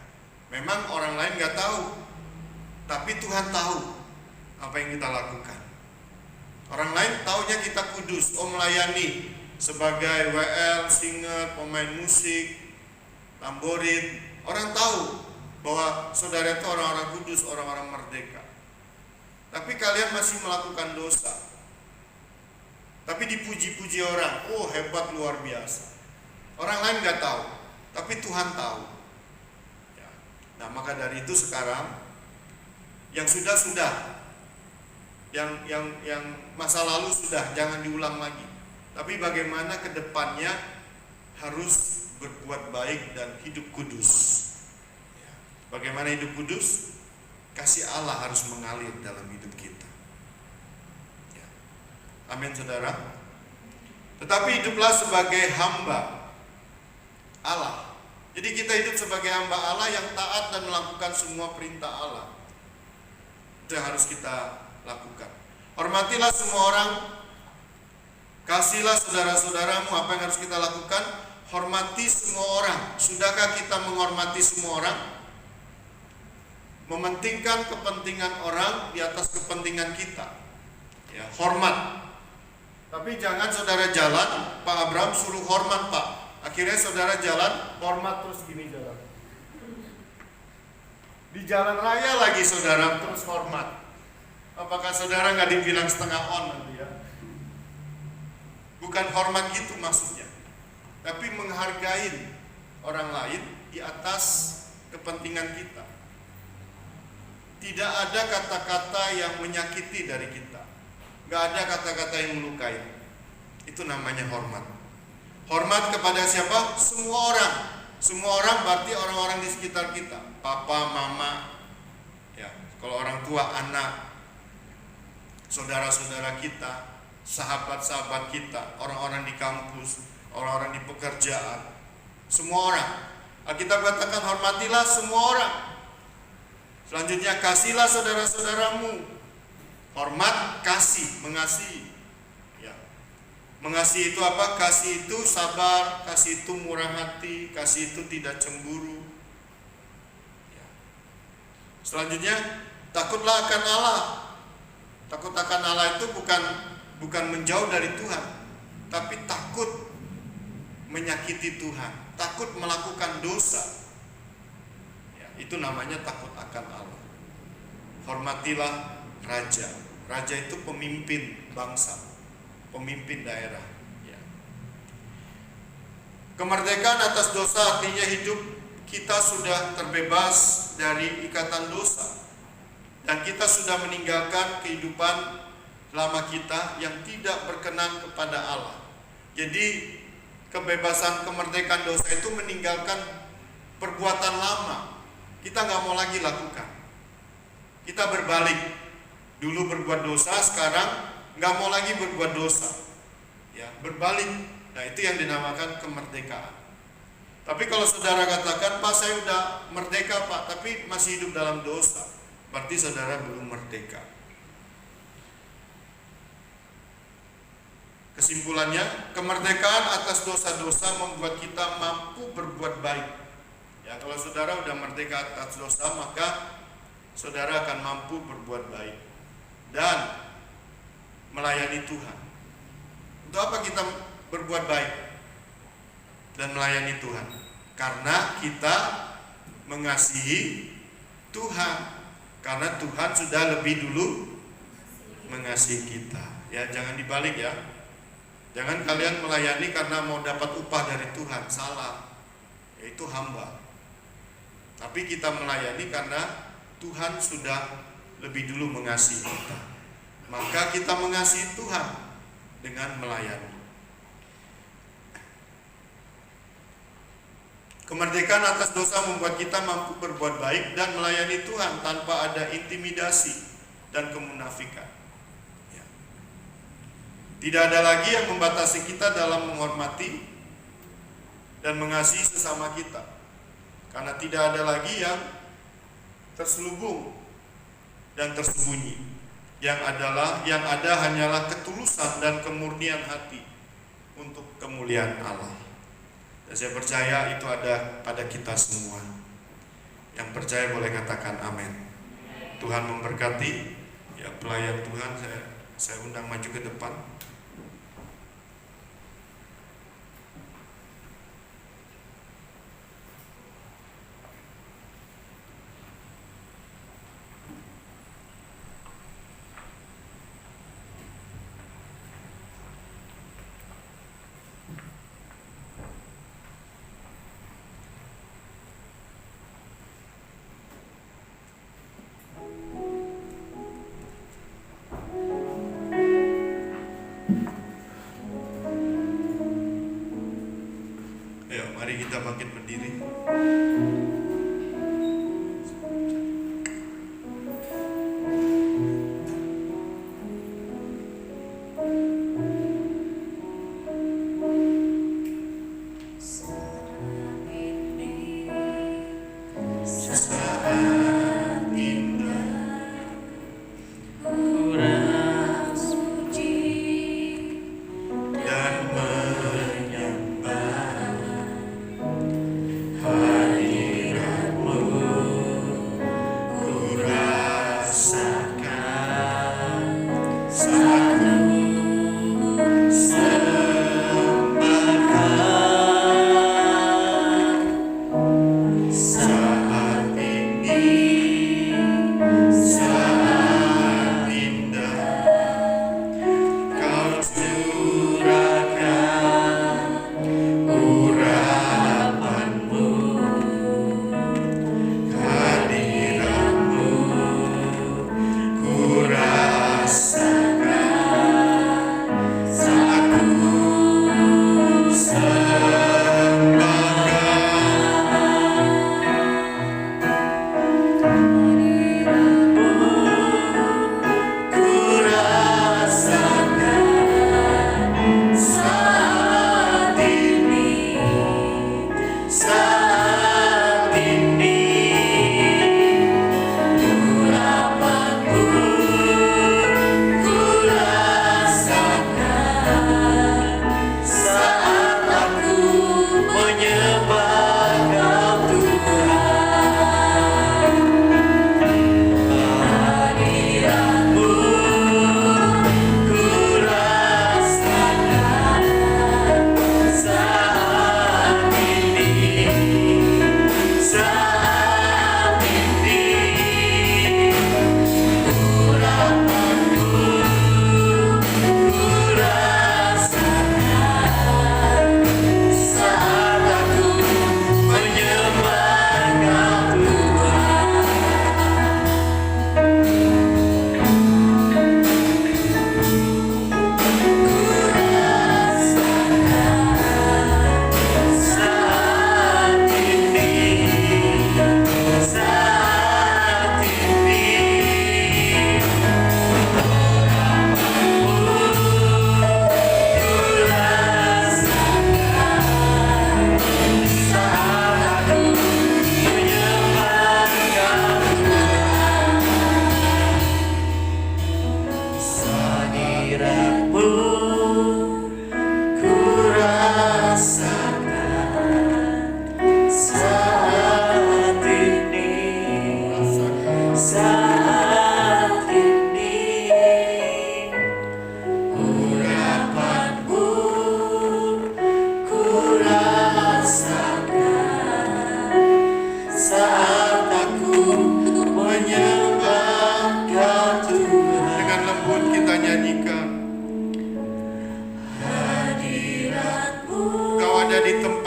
Speaker 2: memang orang lain nggak tahu, tapi Tuhan tahu apa yang kita lakukan. Orang lain taunya kita kudus, melayani sebagai WL, singer, pemain musik, tamborin. Orang tahu bahwa saudara itu orang-orang kudus, orang-orang merdeka. Tapi kalian masih melakukan dosa. Tapi dipuji-puji orang, oh hebat luar biasa. Orang lain nggak tahu, tapi Tuhan tahu. Ya. Nah maka dari itu sekarang yang sudah, yang masa lalu sudah, jangan diulang lagi. Tapi bagaimana ke depannya harus berbuat baik dan hidup kudus. Ya. Bagaimana hidup kudus? Kasih Allah harus mengalir dalam hidup kita. Ya. Amin saudara. Tetapi hiduplah sebagai hamba Allah. Jadi kita hidup sebagai hamba Allah yang taat dan melakukan semua perintah Allah. Itu yang harus kita lakukan. Hormatilah semua orang, kasihlah saudara-saudaramu. Apa yang harus kita lakukan? Hormati semua orang. Sudahkah kita menghormati semua orang? Mementingkan kepentingan orang di atas kepentingan kita. Ya, hormat. Tapi jangan saudara jalan, Pak Abraham suruh hormat Pak. Akhirnya saudara jalan, hormat terus gini jalan. Di jalan raya lagi saudara terus hormat. Apakah saudara nggak dibilang setengah on nanti ya? Bukan hormat gitu maksudnya, tapi menghargai orang lain di atas kepentingan kita. Tidak ada kata-kata yang menyakiti dari kita, nggak ada kata-kata yang melukai. Itu namanya hormat. Hormat kepada siapa? Semua orang. Semua orang berarti orang-orang di sekitar kita, papa, mama, ya. Kalau orang tua, anak, saudara-saudara kita, sahabat-sahabat kita, orang-orang di kampus, orang-orang di pekerjaan, semua orang. Alkitab katakan hormatilah semua orang. Selanjutnya kasihlah saudara-saudaramu. Hormat, kasih, mengasihi. Ya. Mengasihi itu apa? Kasih itu sabar, kasih itu murah hati, kasih itu tidak cemburu. Ya. Selanjutnya takutlah akan Allah. Takut akan Allah itu bukan menjauh dari Tuhan, tapi takut menyakiti Tuhan, takut melakukan dosa. Ya, itu namanya takut akan Allah. Hormatilah raja. Raja itu pemimpin bangsa, pemimpin daerah. Ya. Kemerdekaan atas dosa artinya hidup kita sudah terbebas dari ikatan dosa. Dan kita sudah meninggalkan kehidupan lama kita yang tidak berkenan kepada Allah. Jadi kebebasan kemerdekaan dosa itu meninggalkan perbuatan lama. Kita nggak mau lagi lakukan. Kita berbalik. Dulu berbuat dosa, sekarang nggak mau lagi berbuat dosa. Ya, berbalik. Nah itu yang dinamakan kemerdekaan. Tapi kalau saudara katakan, Pak saya udah merdeka Pak, tapi masih hidup dalam dosa, berarti saudara belum merdeka. Kesimpulannya, kemerdekaan atas dosa-dosa membuat kita mampu berbuat baik. Ya, kalau saudara udah merdeka atas dosa, maka saudara akan mampu berbuat baik dan melayani Tuhan. Untuk apa kita berbuat baik dan melayani Tuhan? Karena kita mengasihi Tuhan. Karena Tuhan sudah lebih dulu mengasihi kita. Ya, jangan dibalik ya. Jangan kalian melayani karena mau dapat upah dari Tuhan. Salah. yaitu hamba. Tapi kita melayani karena Tuhan sudah lebih dulu mengasihi kita. Maka kita mengasihi Tuhan dengan melayani. Kemerdekaan atas dosa membuat kita mampu berbuat baik dan melayani Tuhan tanpa ada intimidasi dan kemunafikan. Ya. Tidak ada lagi yang membatasi kita dalam menghormati dan mengasihi sesama kita. Karena tidak ada lagi yang terselubung dan tersembunyi. Yang ada hanyalah ketulusan dan kemurnian hati untuk kemuliaan Allah. Dan saya percaya itu ada pada kita semua. Yang percaya boleh katakan amin. Tuhan memberkati. Ya, pelayan Tuhan saya undang maju ke depan. Mari kita bangkit berdiri.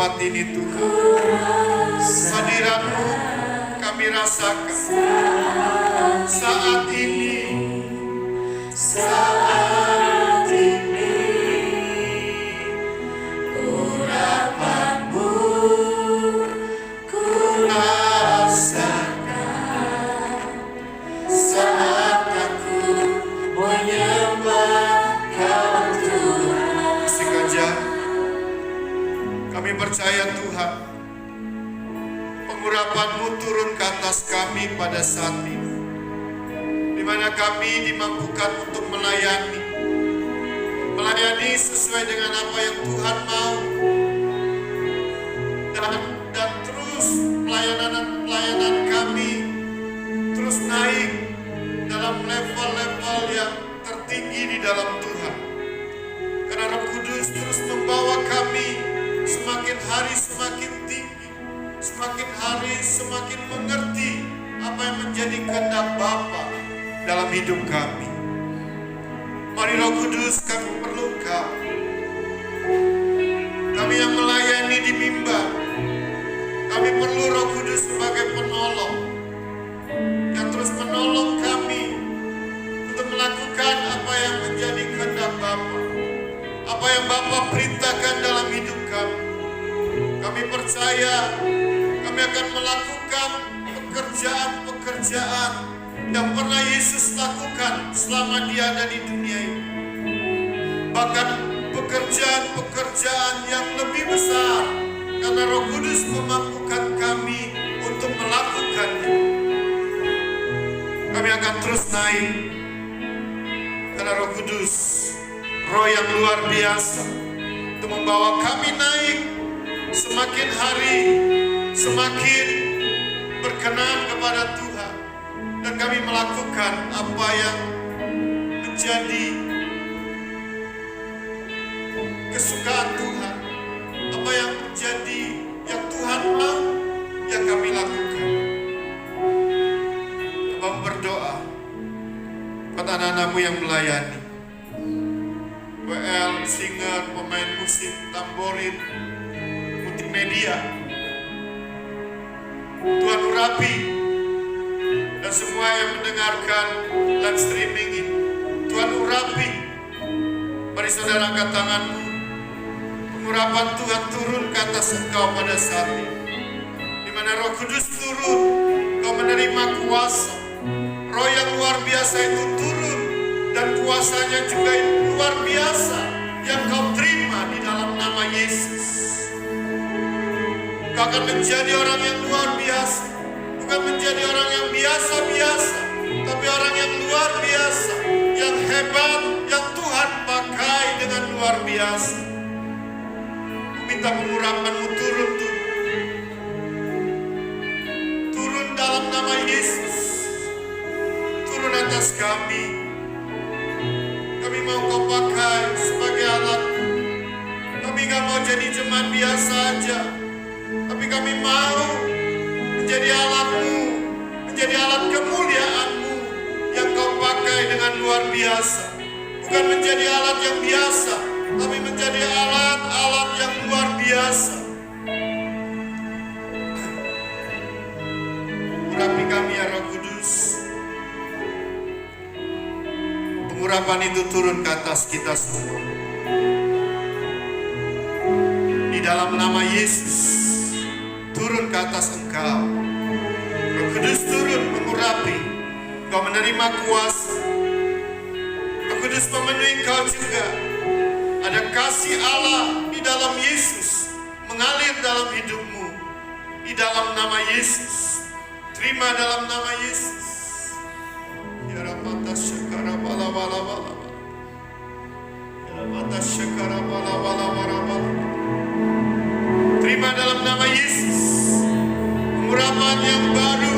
Speaker 2: tempat ini Tuhan. kami rasakan saat ini. Urapan-Mu ku rasakan saat aku menyembah Kau Tuhan. Musik aja. Kami percaya Tuhan, pengurapan-Mu turun ke atas kami pada saat ini, di mana kami dimampukan untuk melayani sesuai dengan apa yang Tuhan mau, dan terus pelayanan kami terus naik dalam level-level yang tertinggi di dalam Tuhan. Karena Roh Kudus terus membawa kami semakin hari semakin tinggi, semakin hari semakin mengerti apa yang menjadi kehendak Bapa dalam hidup kami. Mari Roh Kudus, kami perlu Kau. Kami yang melayani di mimbar, kami perlu Roh Kudus sebagai penolong yang terus menolong kami untuk melakukan apa yang menjadi kehendak Bapa, apa yang Bapa perintahkan dalam hidup kami. Kami percaya kami akan melakukan pekerjaan-pekerjaan yang pernah Yesus lakukan selama Dia ada di dunia ini. Bahkan pekerjaan-pekerjaan yang lebih besar, karena Roh Kudus memampukan kami untuk melakukannya. Kami akan terus naik, karena Roh Kudus, Roh yang luar biasa, untuk membawa kami naik semakin hari, semakin berkenan kepada Tuhan. Dan kami melakukan apa yang menjadi kesukaan Tuhan, apa yang menjadi yang Tuhan mau, yang kami lakukan. Kami berdoa buat anak-anak-Mu yang melayani, WL, singer, pemain musik, tamborin, multimedia. Tuhan urapi, dan semua yang mendengarkan live streaming ini, Tuhan urapi. Mari saudara angkat tanganmu. Pengurapan Tuhan turun ke atas engkau pada saat ini, di mana Roh Kudus turun, kau menerima kuasa. Roh yang luar biasa itu turun, dan kuasanya juga luar biasa yang kau terima di dalam nama Yesus. Kau akan menjadi orang yang luar biasa, bukan menjadi orang yang biasa-biasa, tapi orang yang luar biasa, yang hebat, yang Tuhan pakai dengan luar biasa. Minta pengurapan-Mu turun, turun dalam nama Yesus, turun atas kami. Kami mau Kau pakai sebagai alat. Kami gak mau jadi jemaat biasa aja, tapi kami mau menjadi alat-Mu, menjadi alat kemuliaan-Mu yang Kau pakai dengan luar biasa. Bukan menjadi alat yang biasa, tapi menjadi alat-alat yang luar biasa. Urapi kami ya Roh Kudus. Pengurapan itu turun ke atas kita semua. Di dalam nama Yesus, turun ke atas engkau. Roh Kudus turun mengurapi. Kau menerima kuasa. Roh Kudus memenuhi engkau juga. Ada kasih Allah di dalam Yesus mengalir dalam hidupmu. Di dalam nama Yesus. Terima dalam nama Yesus. Ya Rabbata syakara bala bala bala. Ya Rabbata syakara bala bala bala bala. Terima dalam nama Yesus. Pengurapan yang baru.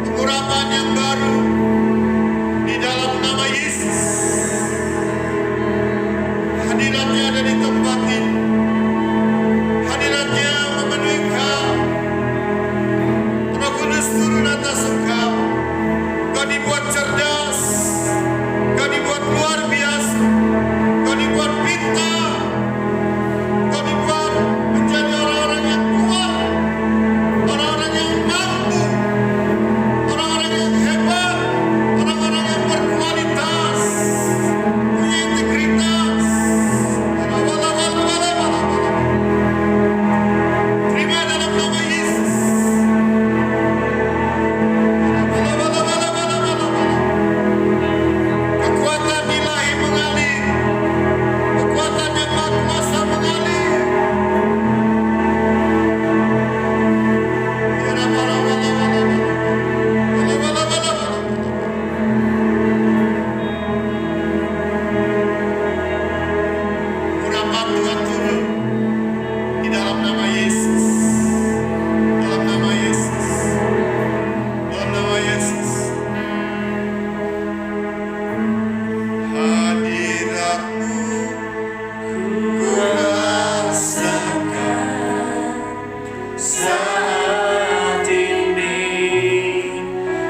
Speaker 2: Pengurapan yang baru. Di dalam nama Yesus. Hadiratnya ada di tempat ini. Hadiratnya memenuhi engkau. Roh Kudus turun atas engkau. Kau dibuat cerdas. Kau dibuat luar biasa. Kau dibuat pintar. Kau dibuat menjadi orang-orang yang kuat. Orang-orang yang nama Yesus. Hadiratmu ku rasakan saat ini,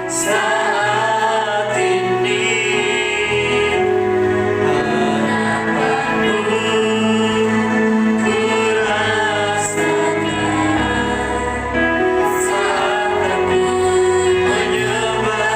Speaker 2: saat ini. Harapanmu ku rasakan saat aku menyembah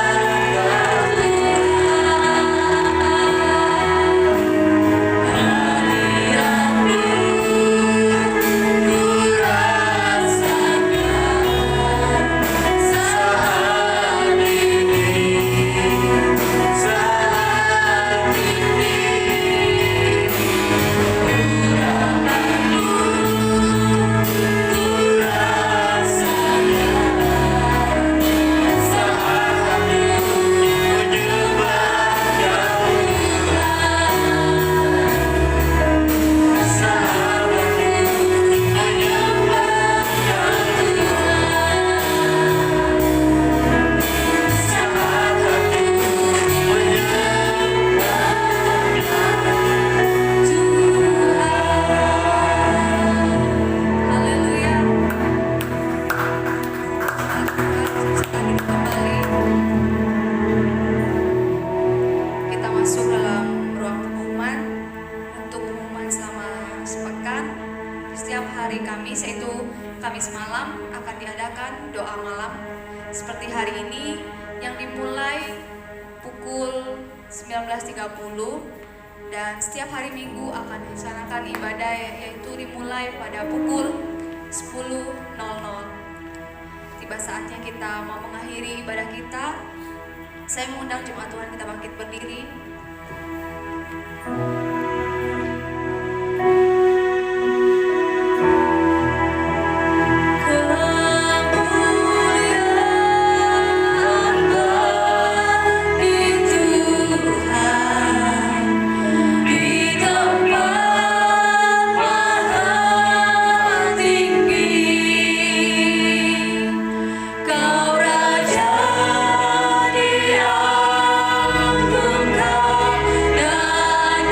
Speaker 1: Haleluya. Sekali kembali kita masuk dalam ruang pengumuman untuk pengumuman selama sepekan. Setiap hari Kamis, yaitu Kamis malam, akan diadakan doa malam seperti hari ini yang dimulai pukul 19.30, dan setiap hari Minggu akan dilaksanakan ibadah yaitu dimulai pada pukul 10.00. Tiba saatnya kita mau mengakhiri ibadah kita. Saya mengundang jemaat Tuhan kita bangkit berdiri. Kemuliaan bagi Tuhan di tempat maha tinggi. Kau Raja diagungkan dan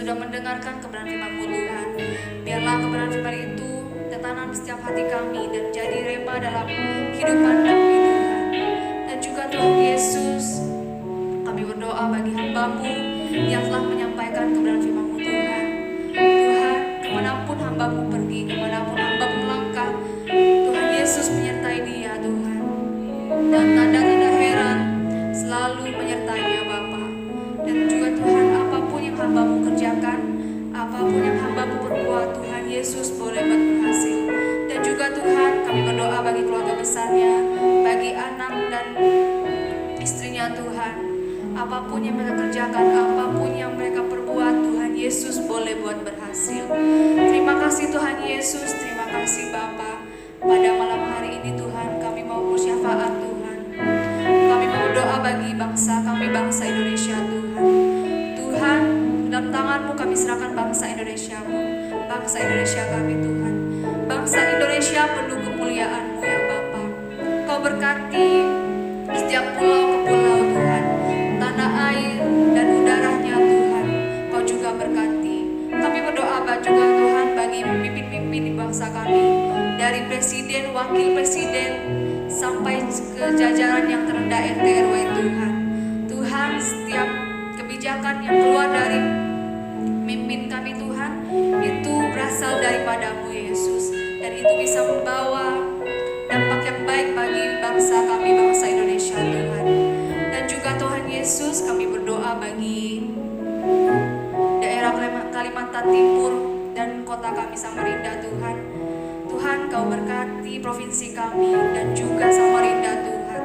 Speaker 1: sudah mendengarkan kebenaran firman-Mu Tuhan. Biarlah kebenaran firman itu tertanam di setiap hati kami dan jadi rema dalam kehidupan kami Tuhan. Dan juga Tuhan Yesus, kami berdoa bagi hamba-Mu yang telah menyampaikan kebenaran firman-Mu Tuhan. Tuhan, kemanapun hamba-Mu pergi, kemanapun hamba-Mu melangkah, Tuhan Yesus menyertai dia Tuhan. Dan tanda-tanda heran selalu menyertainya Bapa. Dan juga Tuhan, apapun yang hamba-Mu kerjakan, apapun yang hamba-Mu perbuat, Tuhan Yesus boleh berhasil. Dan juga Tuhan, kami berdoa bagi keluarga besarnya, bagi anak dan istrinya Tuhan. Apapun yang mereka kerjakan, apapun yang mereka perbuat, Tuhan Yesus boleh buat berhasil. Terima kasih Tuhan Yesus, terima kasih Bapa. Pada malam hari ini Tuhan, kami mau bersyafaat Tuhan. Kami mau berdoa bagi bangsa kami, bangsa Indonesia Tuhan. Tuhan, dalam tangan-Mu kami serahkan bangsa Indonesia-Mu, bangsa Indonesia kami Tuhan. Bangsa Indonesia penuh kemuliaan-Mu ya Bapa. Kau berkati setiap pulau ke pulau Tuhan, tanah air dan udaranya Tuhan. Kau juga berkati. Kami berdoa juga Tuhan bagi pemimpin-pemimpin di bangsa kami, dari presiden, wakil presiden, sampai ke jajaran yang terendah RT RW Tuhan. Tuhan, setiap kebijakan yang keluar dari pemimpin kami Tuhan, itu berasal daripada-Mu Yesus. Dan itu bisa membawa dampak yang baik bagi bangsa kami, bangsa Indonesia Tuhan. Dan juga Tuhan Yesus, kami berdoa bagi daerah Kalimantan Timur dan kota kami Samarinda Tuhan. Tuhan, Kau berkati provinsi kami dan juga Samarinda Tuhan.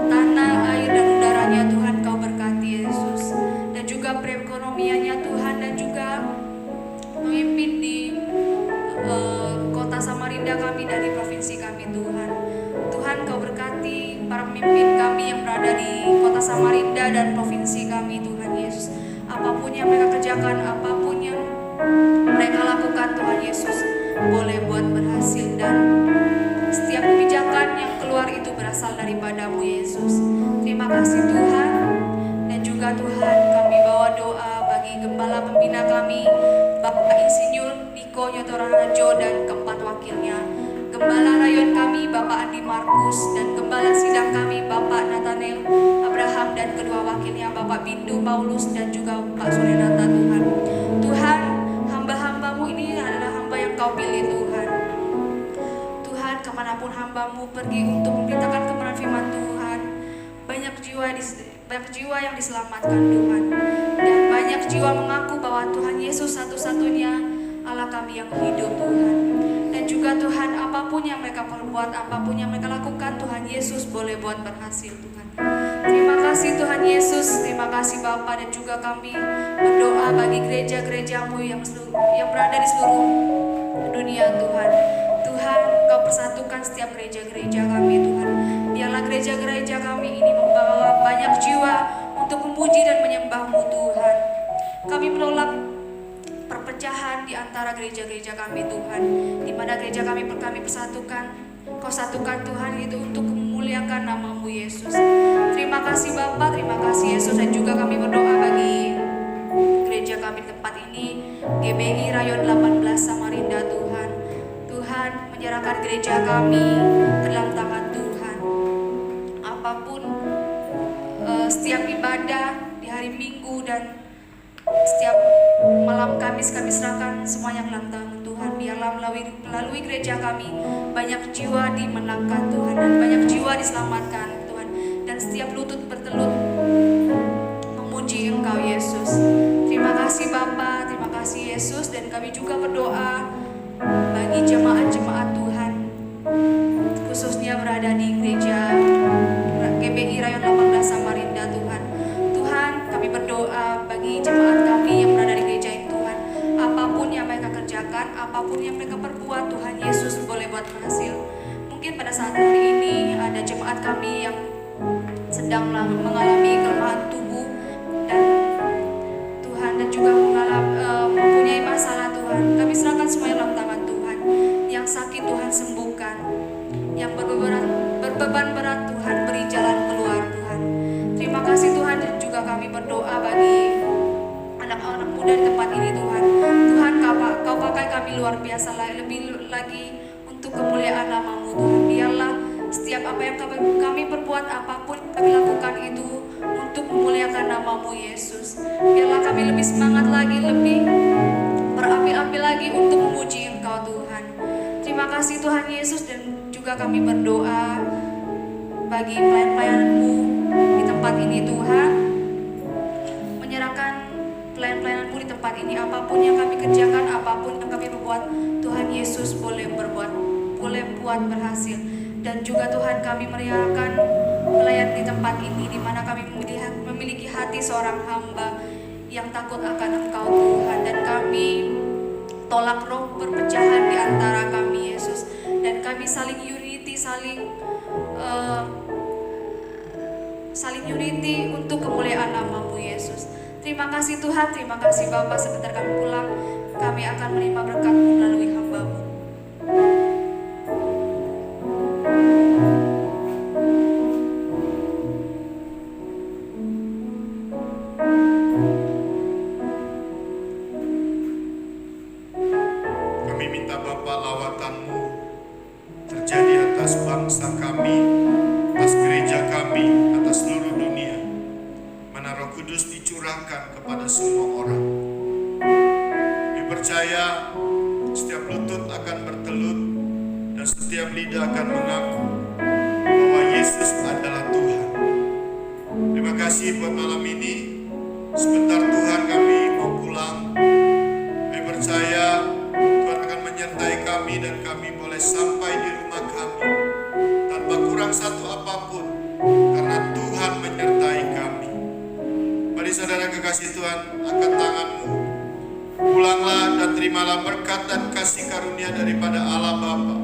Speaker 1: Tanah, air dan udaranya Tuhan Kau berkati Yesus. Dan juga perekonomiannya Tuhan, dan juga memimpin di kota Samarinda kami dari provinsi kami Tuhan. Tuhan, Kau berkati para pemimpin kami yang berada di kota Samarinda dan provinsi kami Tuhan Yesus. Apapun yang mereka kerjakan, apapun yang mereka lakukan Tuhan Yesus boleh buat berhasil. Dan setiap kebijakan yang keluar itu berasal daripada-Mu Yesus. Terima kasih Tuhan. Dan juga Tuhan, kami bawa doa bagi gembala pembina kami, Bapak Insinyur Niko Nyotora Harjo dan keempat wakilnya, gembala rayon kami Bapak Andi Markus, dan gembala sidang kami Bapak Nathaniel Abraham dan kedua wakilnya Bapak Bindu Paulus dan juga Pak Surenata Tuhan. Tuhan, hamba-hamba-Mu ini adalah hamba yang Kau pilih Tuhan. Tuhan, kemanapun hamba-Mu pergi untuk memberitakan kebenaran firman Tuhan, banyak jiwa yang diselamatkan Tuhan. Dan banyak jiwa mengaku bahwa Tuhan Yesus satu-satunya Allah kami yang hidup Tuhan. Dan juga Tuhan, apapun yang mereka perbuat, apapun yang mereka lakukan, Tuhan Yesus boleh buat berhasil Tuhan. Terima kasih Tuhan Yesus, terima kasih Bapa. Dan juga kami berdoa bagi gereja-gereja-Mu yang berada di seluruh dunia Tuhan. Tuhan, Kau persatukan setiap gereja-gereja kami Tuhan. Biarlah gereja-gereja kami ini membawa banyak jiwa untuk memuji dan menyembah-Mu Tuhan. Kami menolak perpecahan di antara gereja-gereja kami Tuhan, di mana gereja kami persatukan. Kau satukan Tuhan itu untuk memuliakan nama-Mu Yesus. Terima kasih Bapa, terima kasih Yesus. Dan juga kami berdoa bagi gereja kami di tempat ini, GBI Rayon 18 Samarinda Tuhan. Tuhan, menyerahkan gereja kami ke dalam tangan Tuhan. Apapun setiap ibadah di hari Minggu dan setiap malam Kamis, kami serahkan semuanya ke dalam tangan Tuhan. Biarlah melalui gereja kami banyak jiwa dimenangkan Tuhan, dan banyak jiwa diselamatkan Tuhan. Dan setiap lutut bertelut memuji Engkau Yesus. Terima kasih Bapa, terima kasih Yesus. Dan kami juga berdoa bagi jemaat-jemaat Tuhan, khususnya berada di gereja GBI Rayon 18 Samarinda Tuhan. Tuhan, kami berdoa bagi jemaat kami yang berada di gereja ini Tuhan. Apapun yang mereka kerjakan, apapun yang mereka perbuat, Tuhan Yesus boleh buat berhasil. Mungkin pada saat hari ini ada jemaat kami yang sedang mengalami kelemahan tubuh dan Tuhan, dan juga mempunyai masalah Tuhan. Kami serahkan semua dalam tangan Tuhan. Yang sakit Tuhan sembuhkan, yang berbeban berat Tuhan beri jalan keluar Tuhan. Terima kasih Tuhan. Dan juga kami berdoa bagi anak-anak muda di tempat ini Tuhan. luar biasa lagi, lebih lagi untuk kemuliaan nama-Mu Tuhan. Biarlah setiap apa yang kami perbuat, apapun yang kami lakukan itu untuk memuliakan nama-Mu Yesus. Biarlah kami lebih semangat lagi, lebih berapi-api lagi untuk memuji Engkau Tuhan. Terima kasih Tuhan Yesus, dan juga kami berdoa bagi pelayan-pelayan-Mu di tempat ini Tuhan. Menyerahkan pelayan-pelayan-Mu di tempat ini, apapun yang kami kerjakan, apapun yang kami perbuat, Tuhan Yesus boleh buat berhasil. Dan juga Tuhan, kami meriahkan pelayan di tempat ini, di mana kami memiliki hati seorang hamba yang takut akan Engkau Tuhan, dan kami tolak roh perpecahan di antara kami Yesus, dan kami saling unity, saling unity untuk kemuliaan nama-Mu Yesus. Terima kasih Tuhan, terima kasih Bapa. Sebentar kami pulang, kami akan menerima berkat-Mu melalui hamba-Mu.
Speaker 2: Kami minta Bapa, lawatan-Mu terjadi atas bangsa kami, atas gereja kami, atas seluruh dunia. Mana Roh Kudus dicurahkan kepada semua orang. Kami percaya setiap lutut akan bertelut dan setiap lidah akan mengaku bahwa Yesus adalah Tuhan. Terima kasih buat malam ini. Sebentar Tuhan kami mau pulang. Kami percaya Tuhan akan menyertai kami dan kami boleh sampai di rumah kami tanpa kurang satu apapun, karena Tuhan menyertai kami. Mari saudara kekasih Tuhan, angkat tanganmu. Pulanglah dan terimalah berkat dan kasih karunia daripada Allah Bapa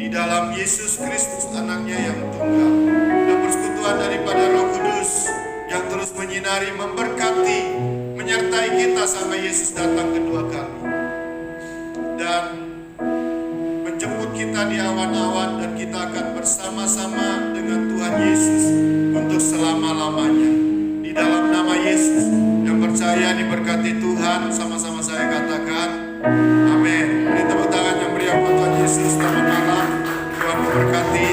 Speaker 2: di dalam Yesus Kristus anaknya yang tunggal, dan persekutuan daripada Roh Kudus yang terus menyinari, memberkati, menyertai kita sampai Yesus datang kedua kali dan menjemput kita di awan-awan, dan kita akan bersama-sama dengan Tuhan Yesus untuk selama-lamanya. Di dalam nama Yesus, yang percaya diberkati Tuhan, sama-sama saya katakan amin. Beri tepuk tangan yang meriah buat Tuhan Yesus. Selamat malam, Tuhan memberkati.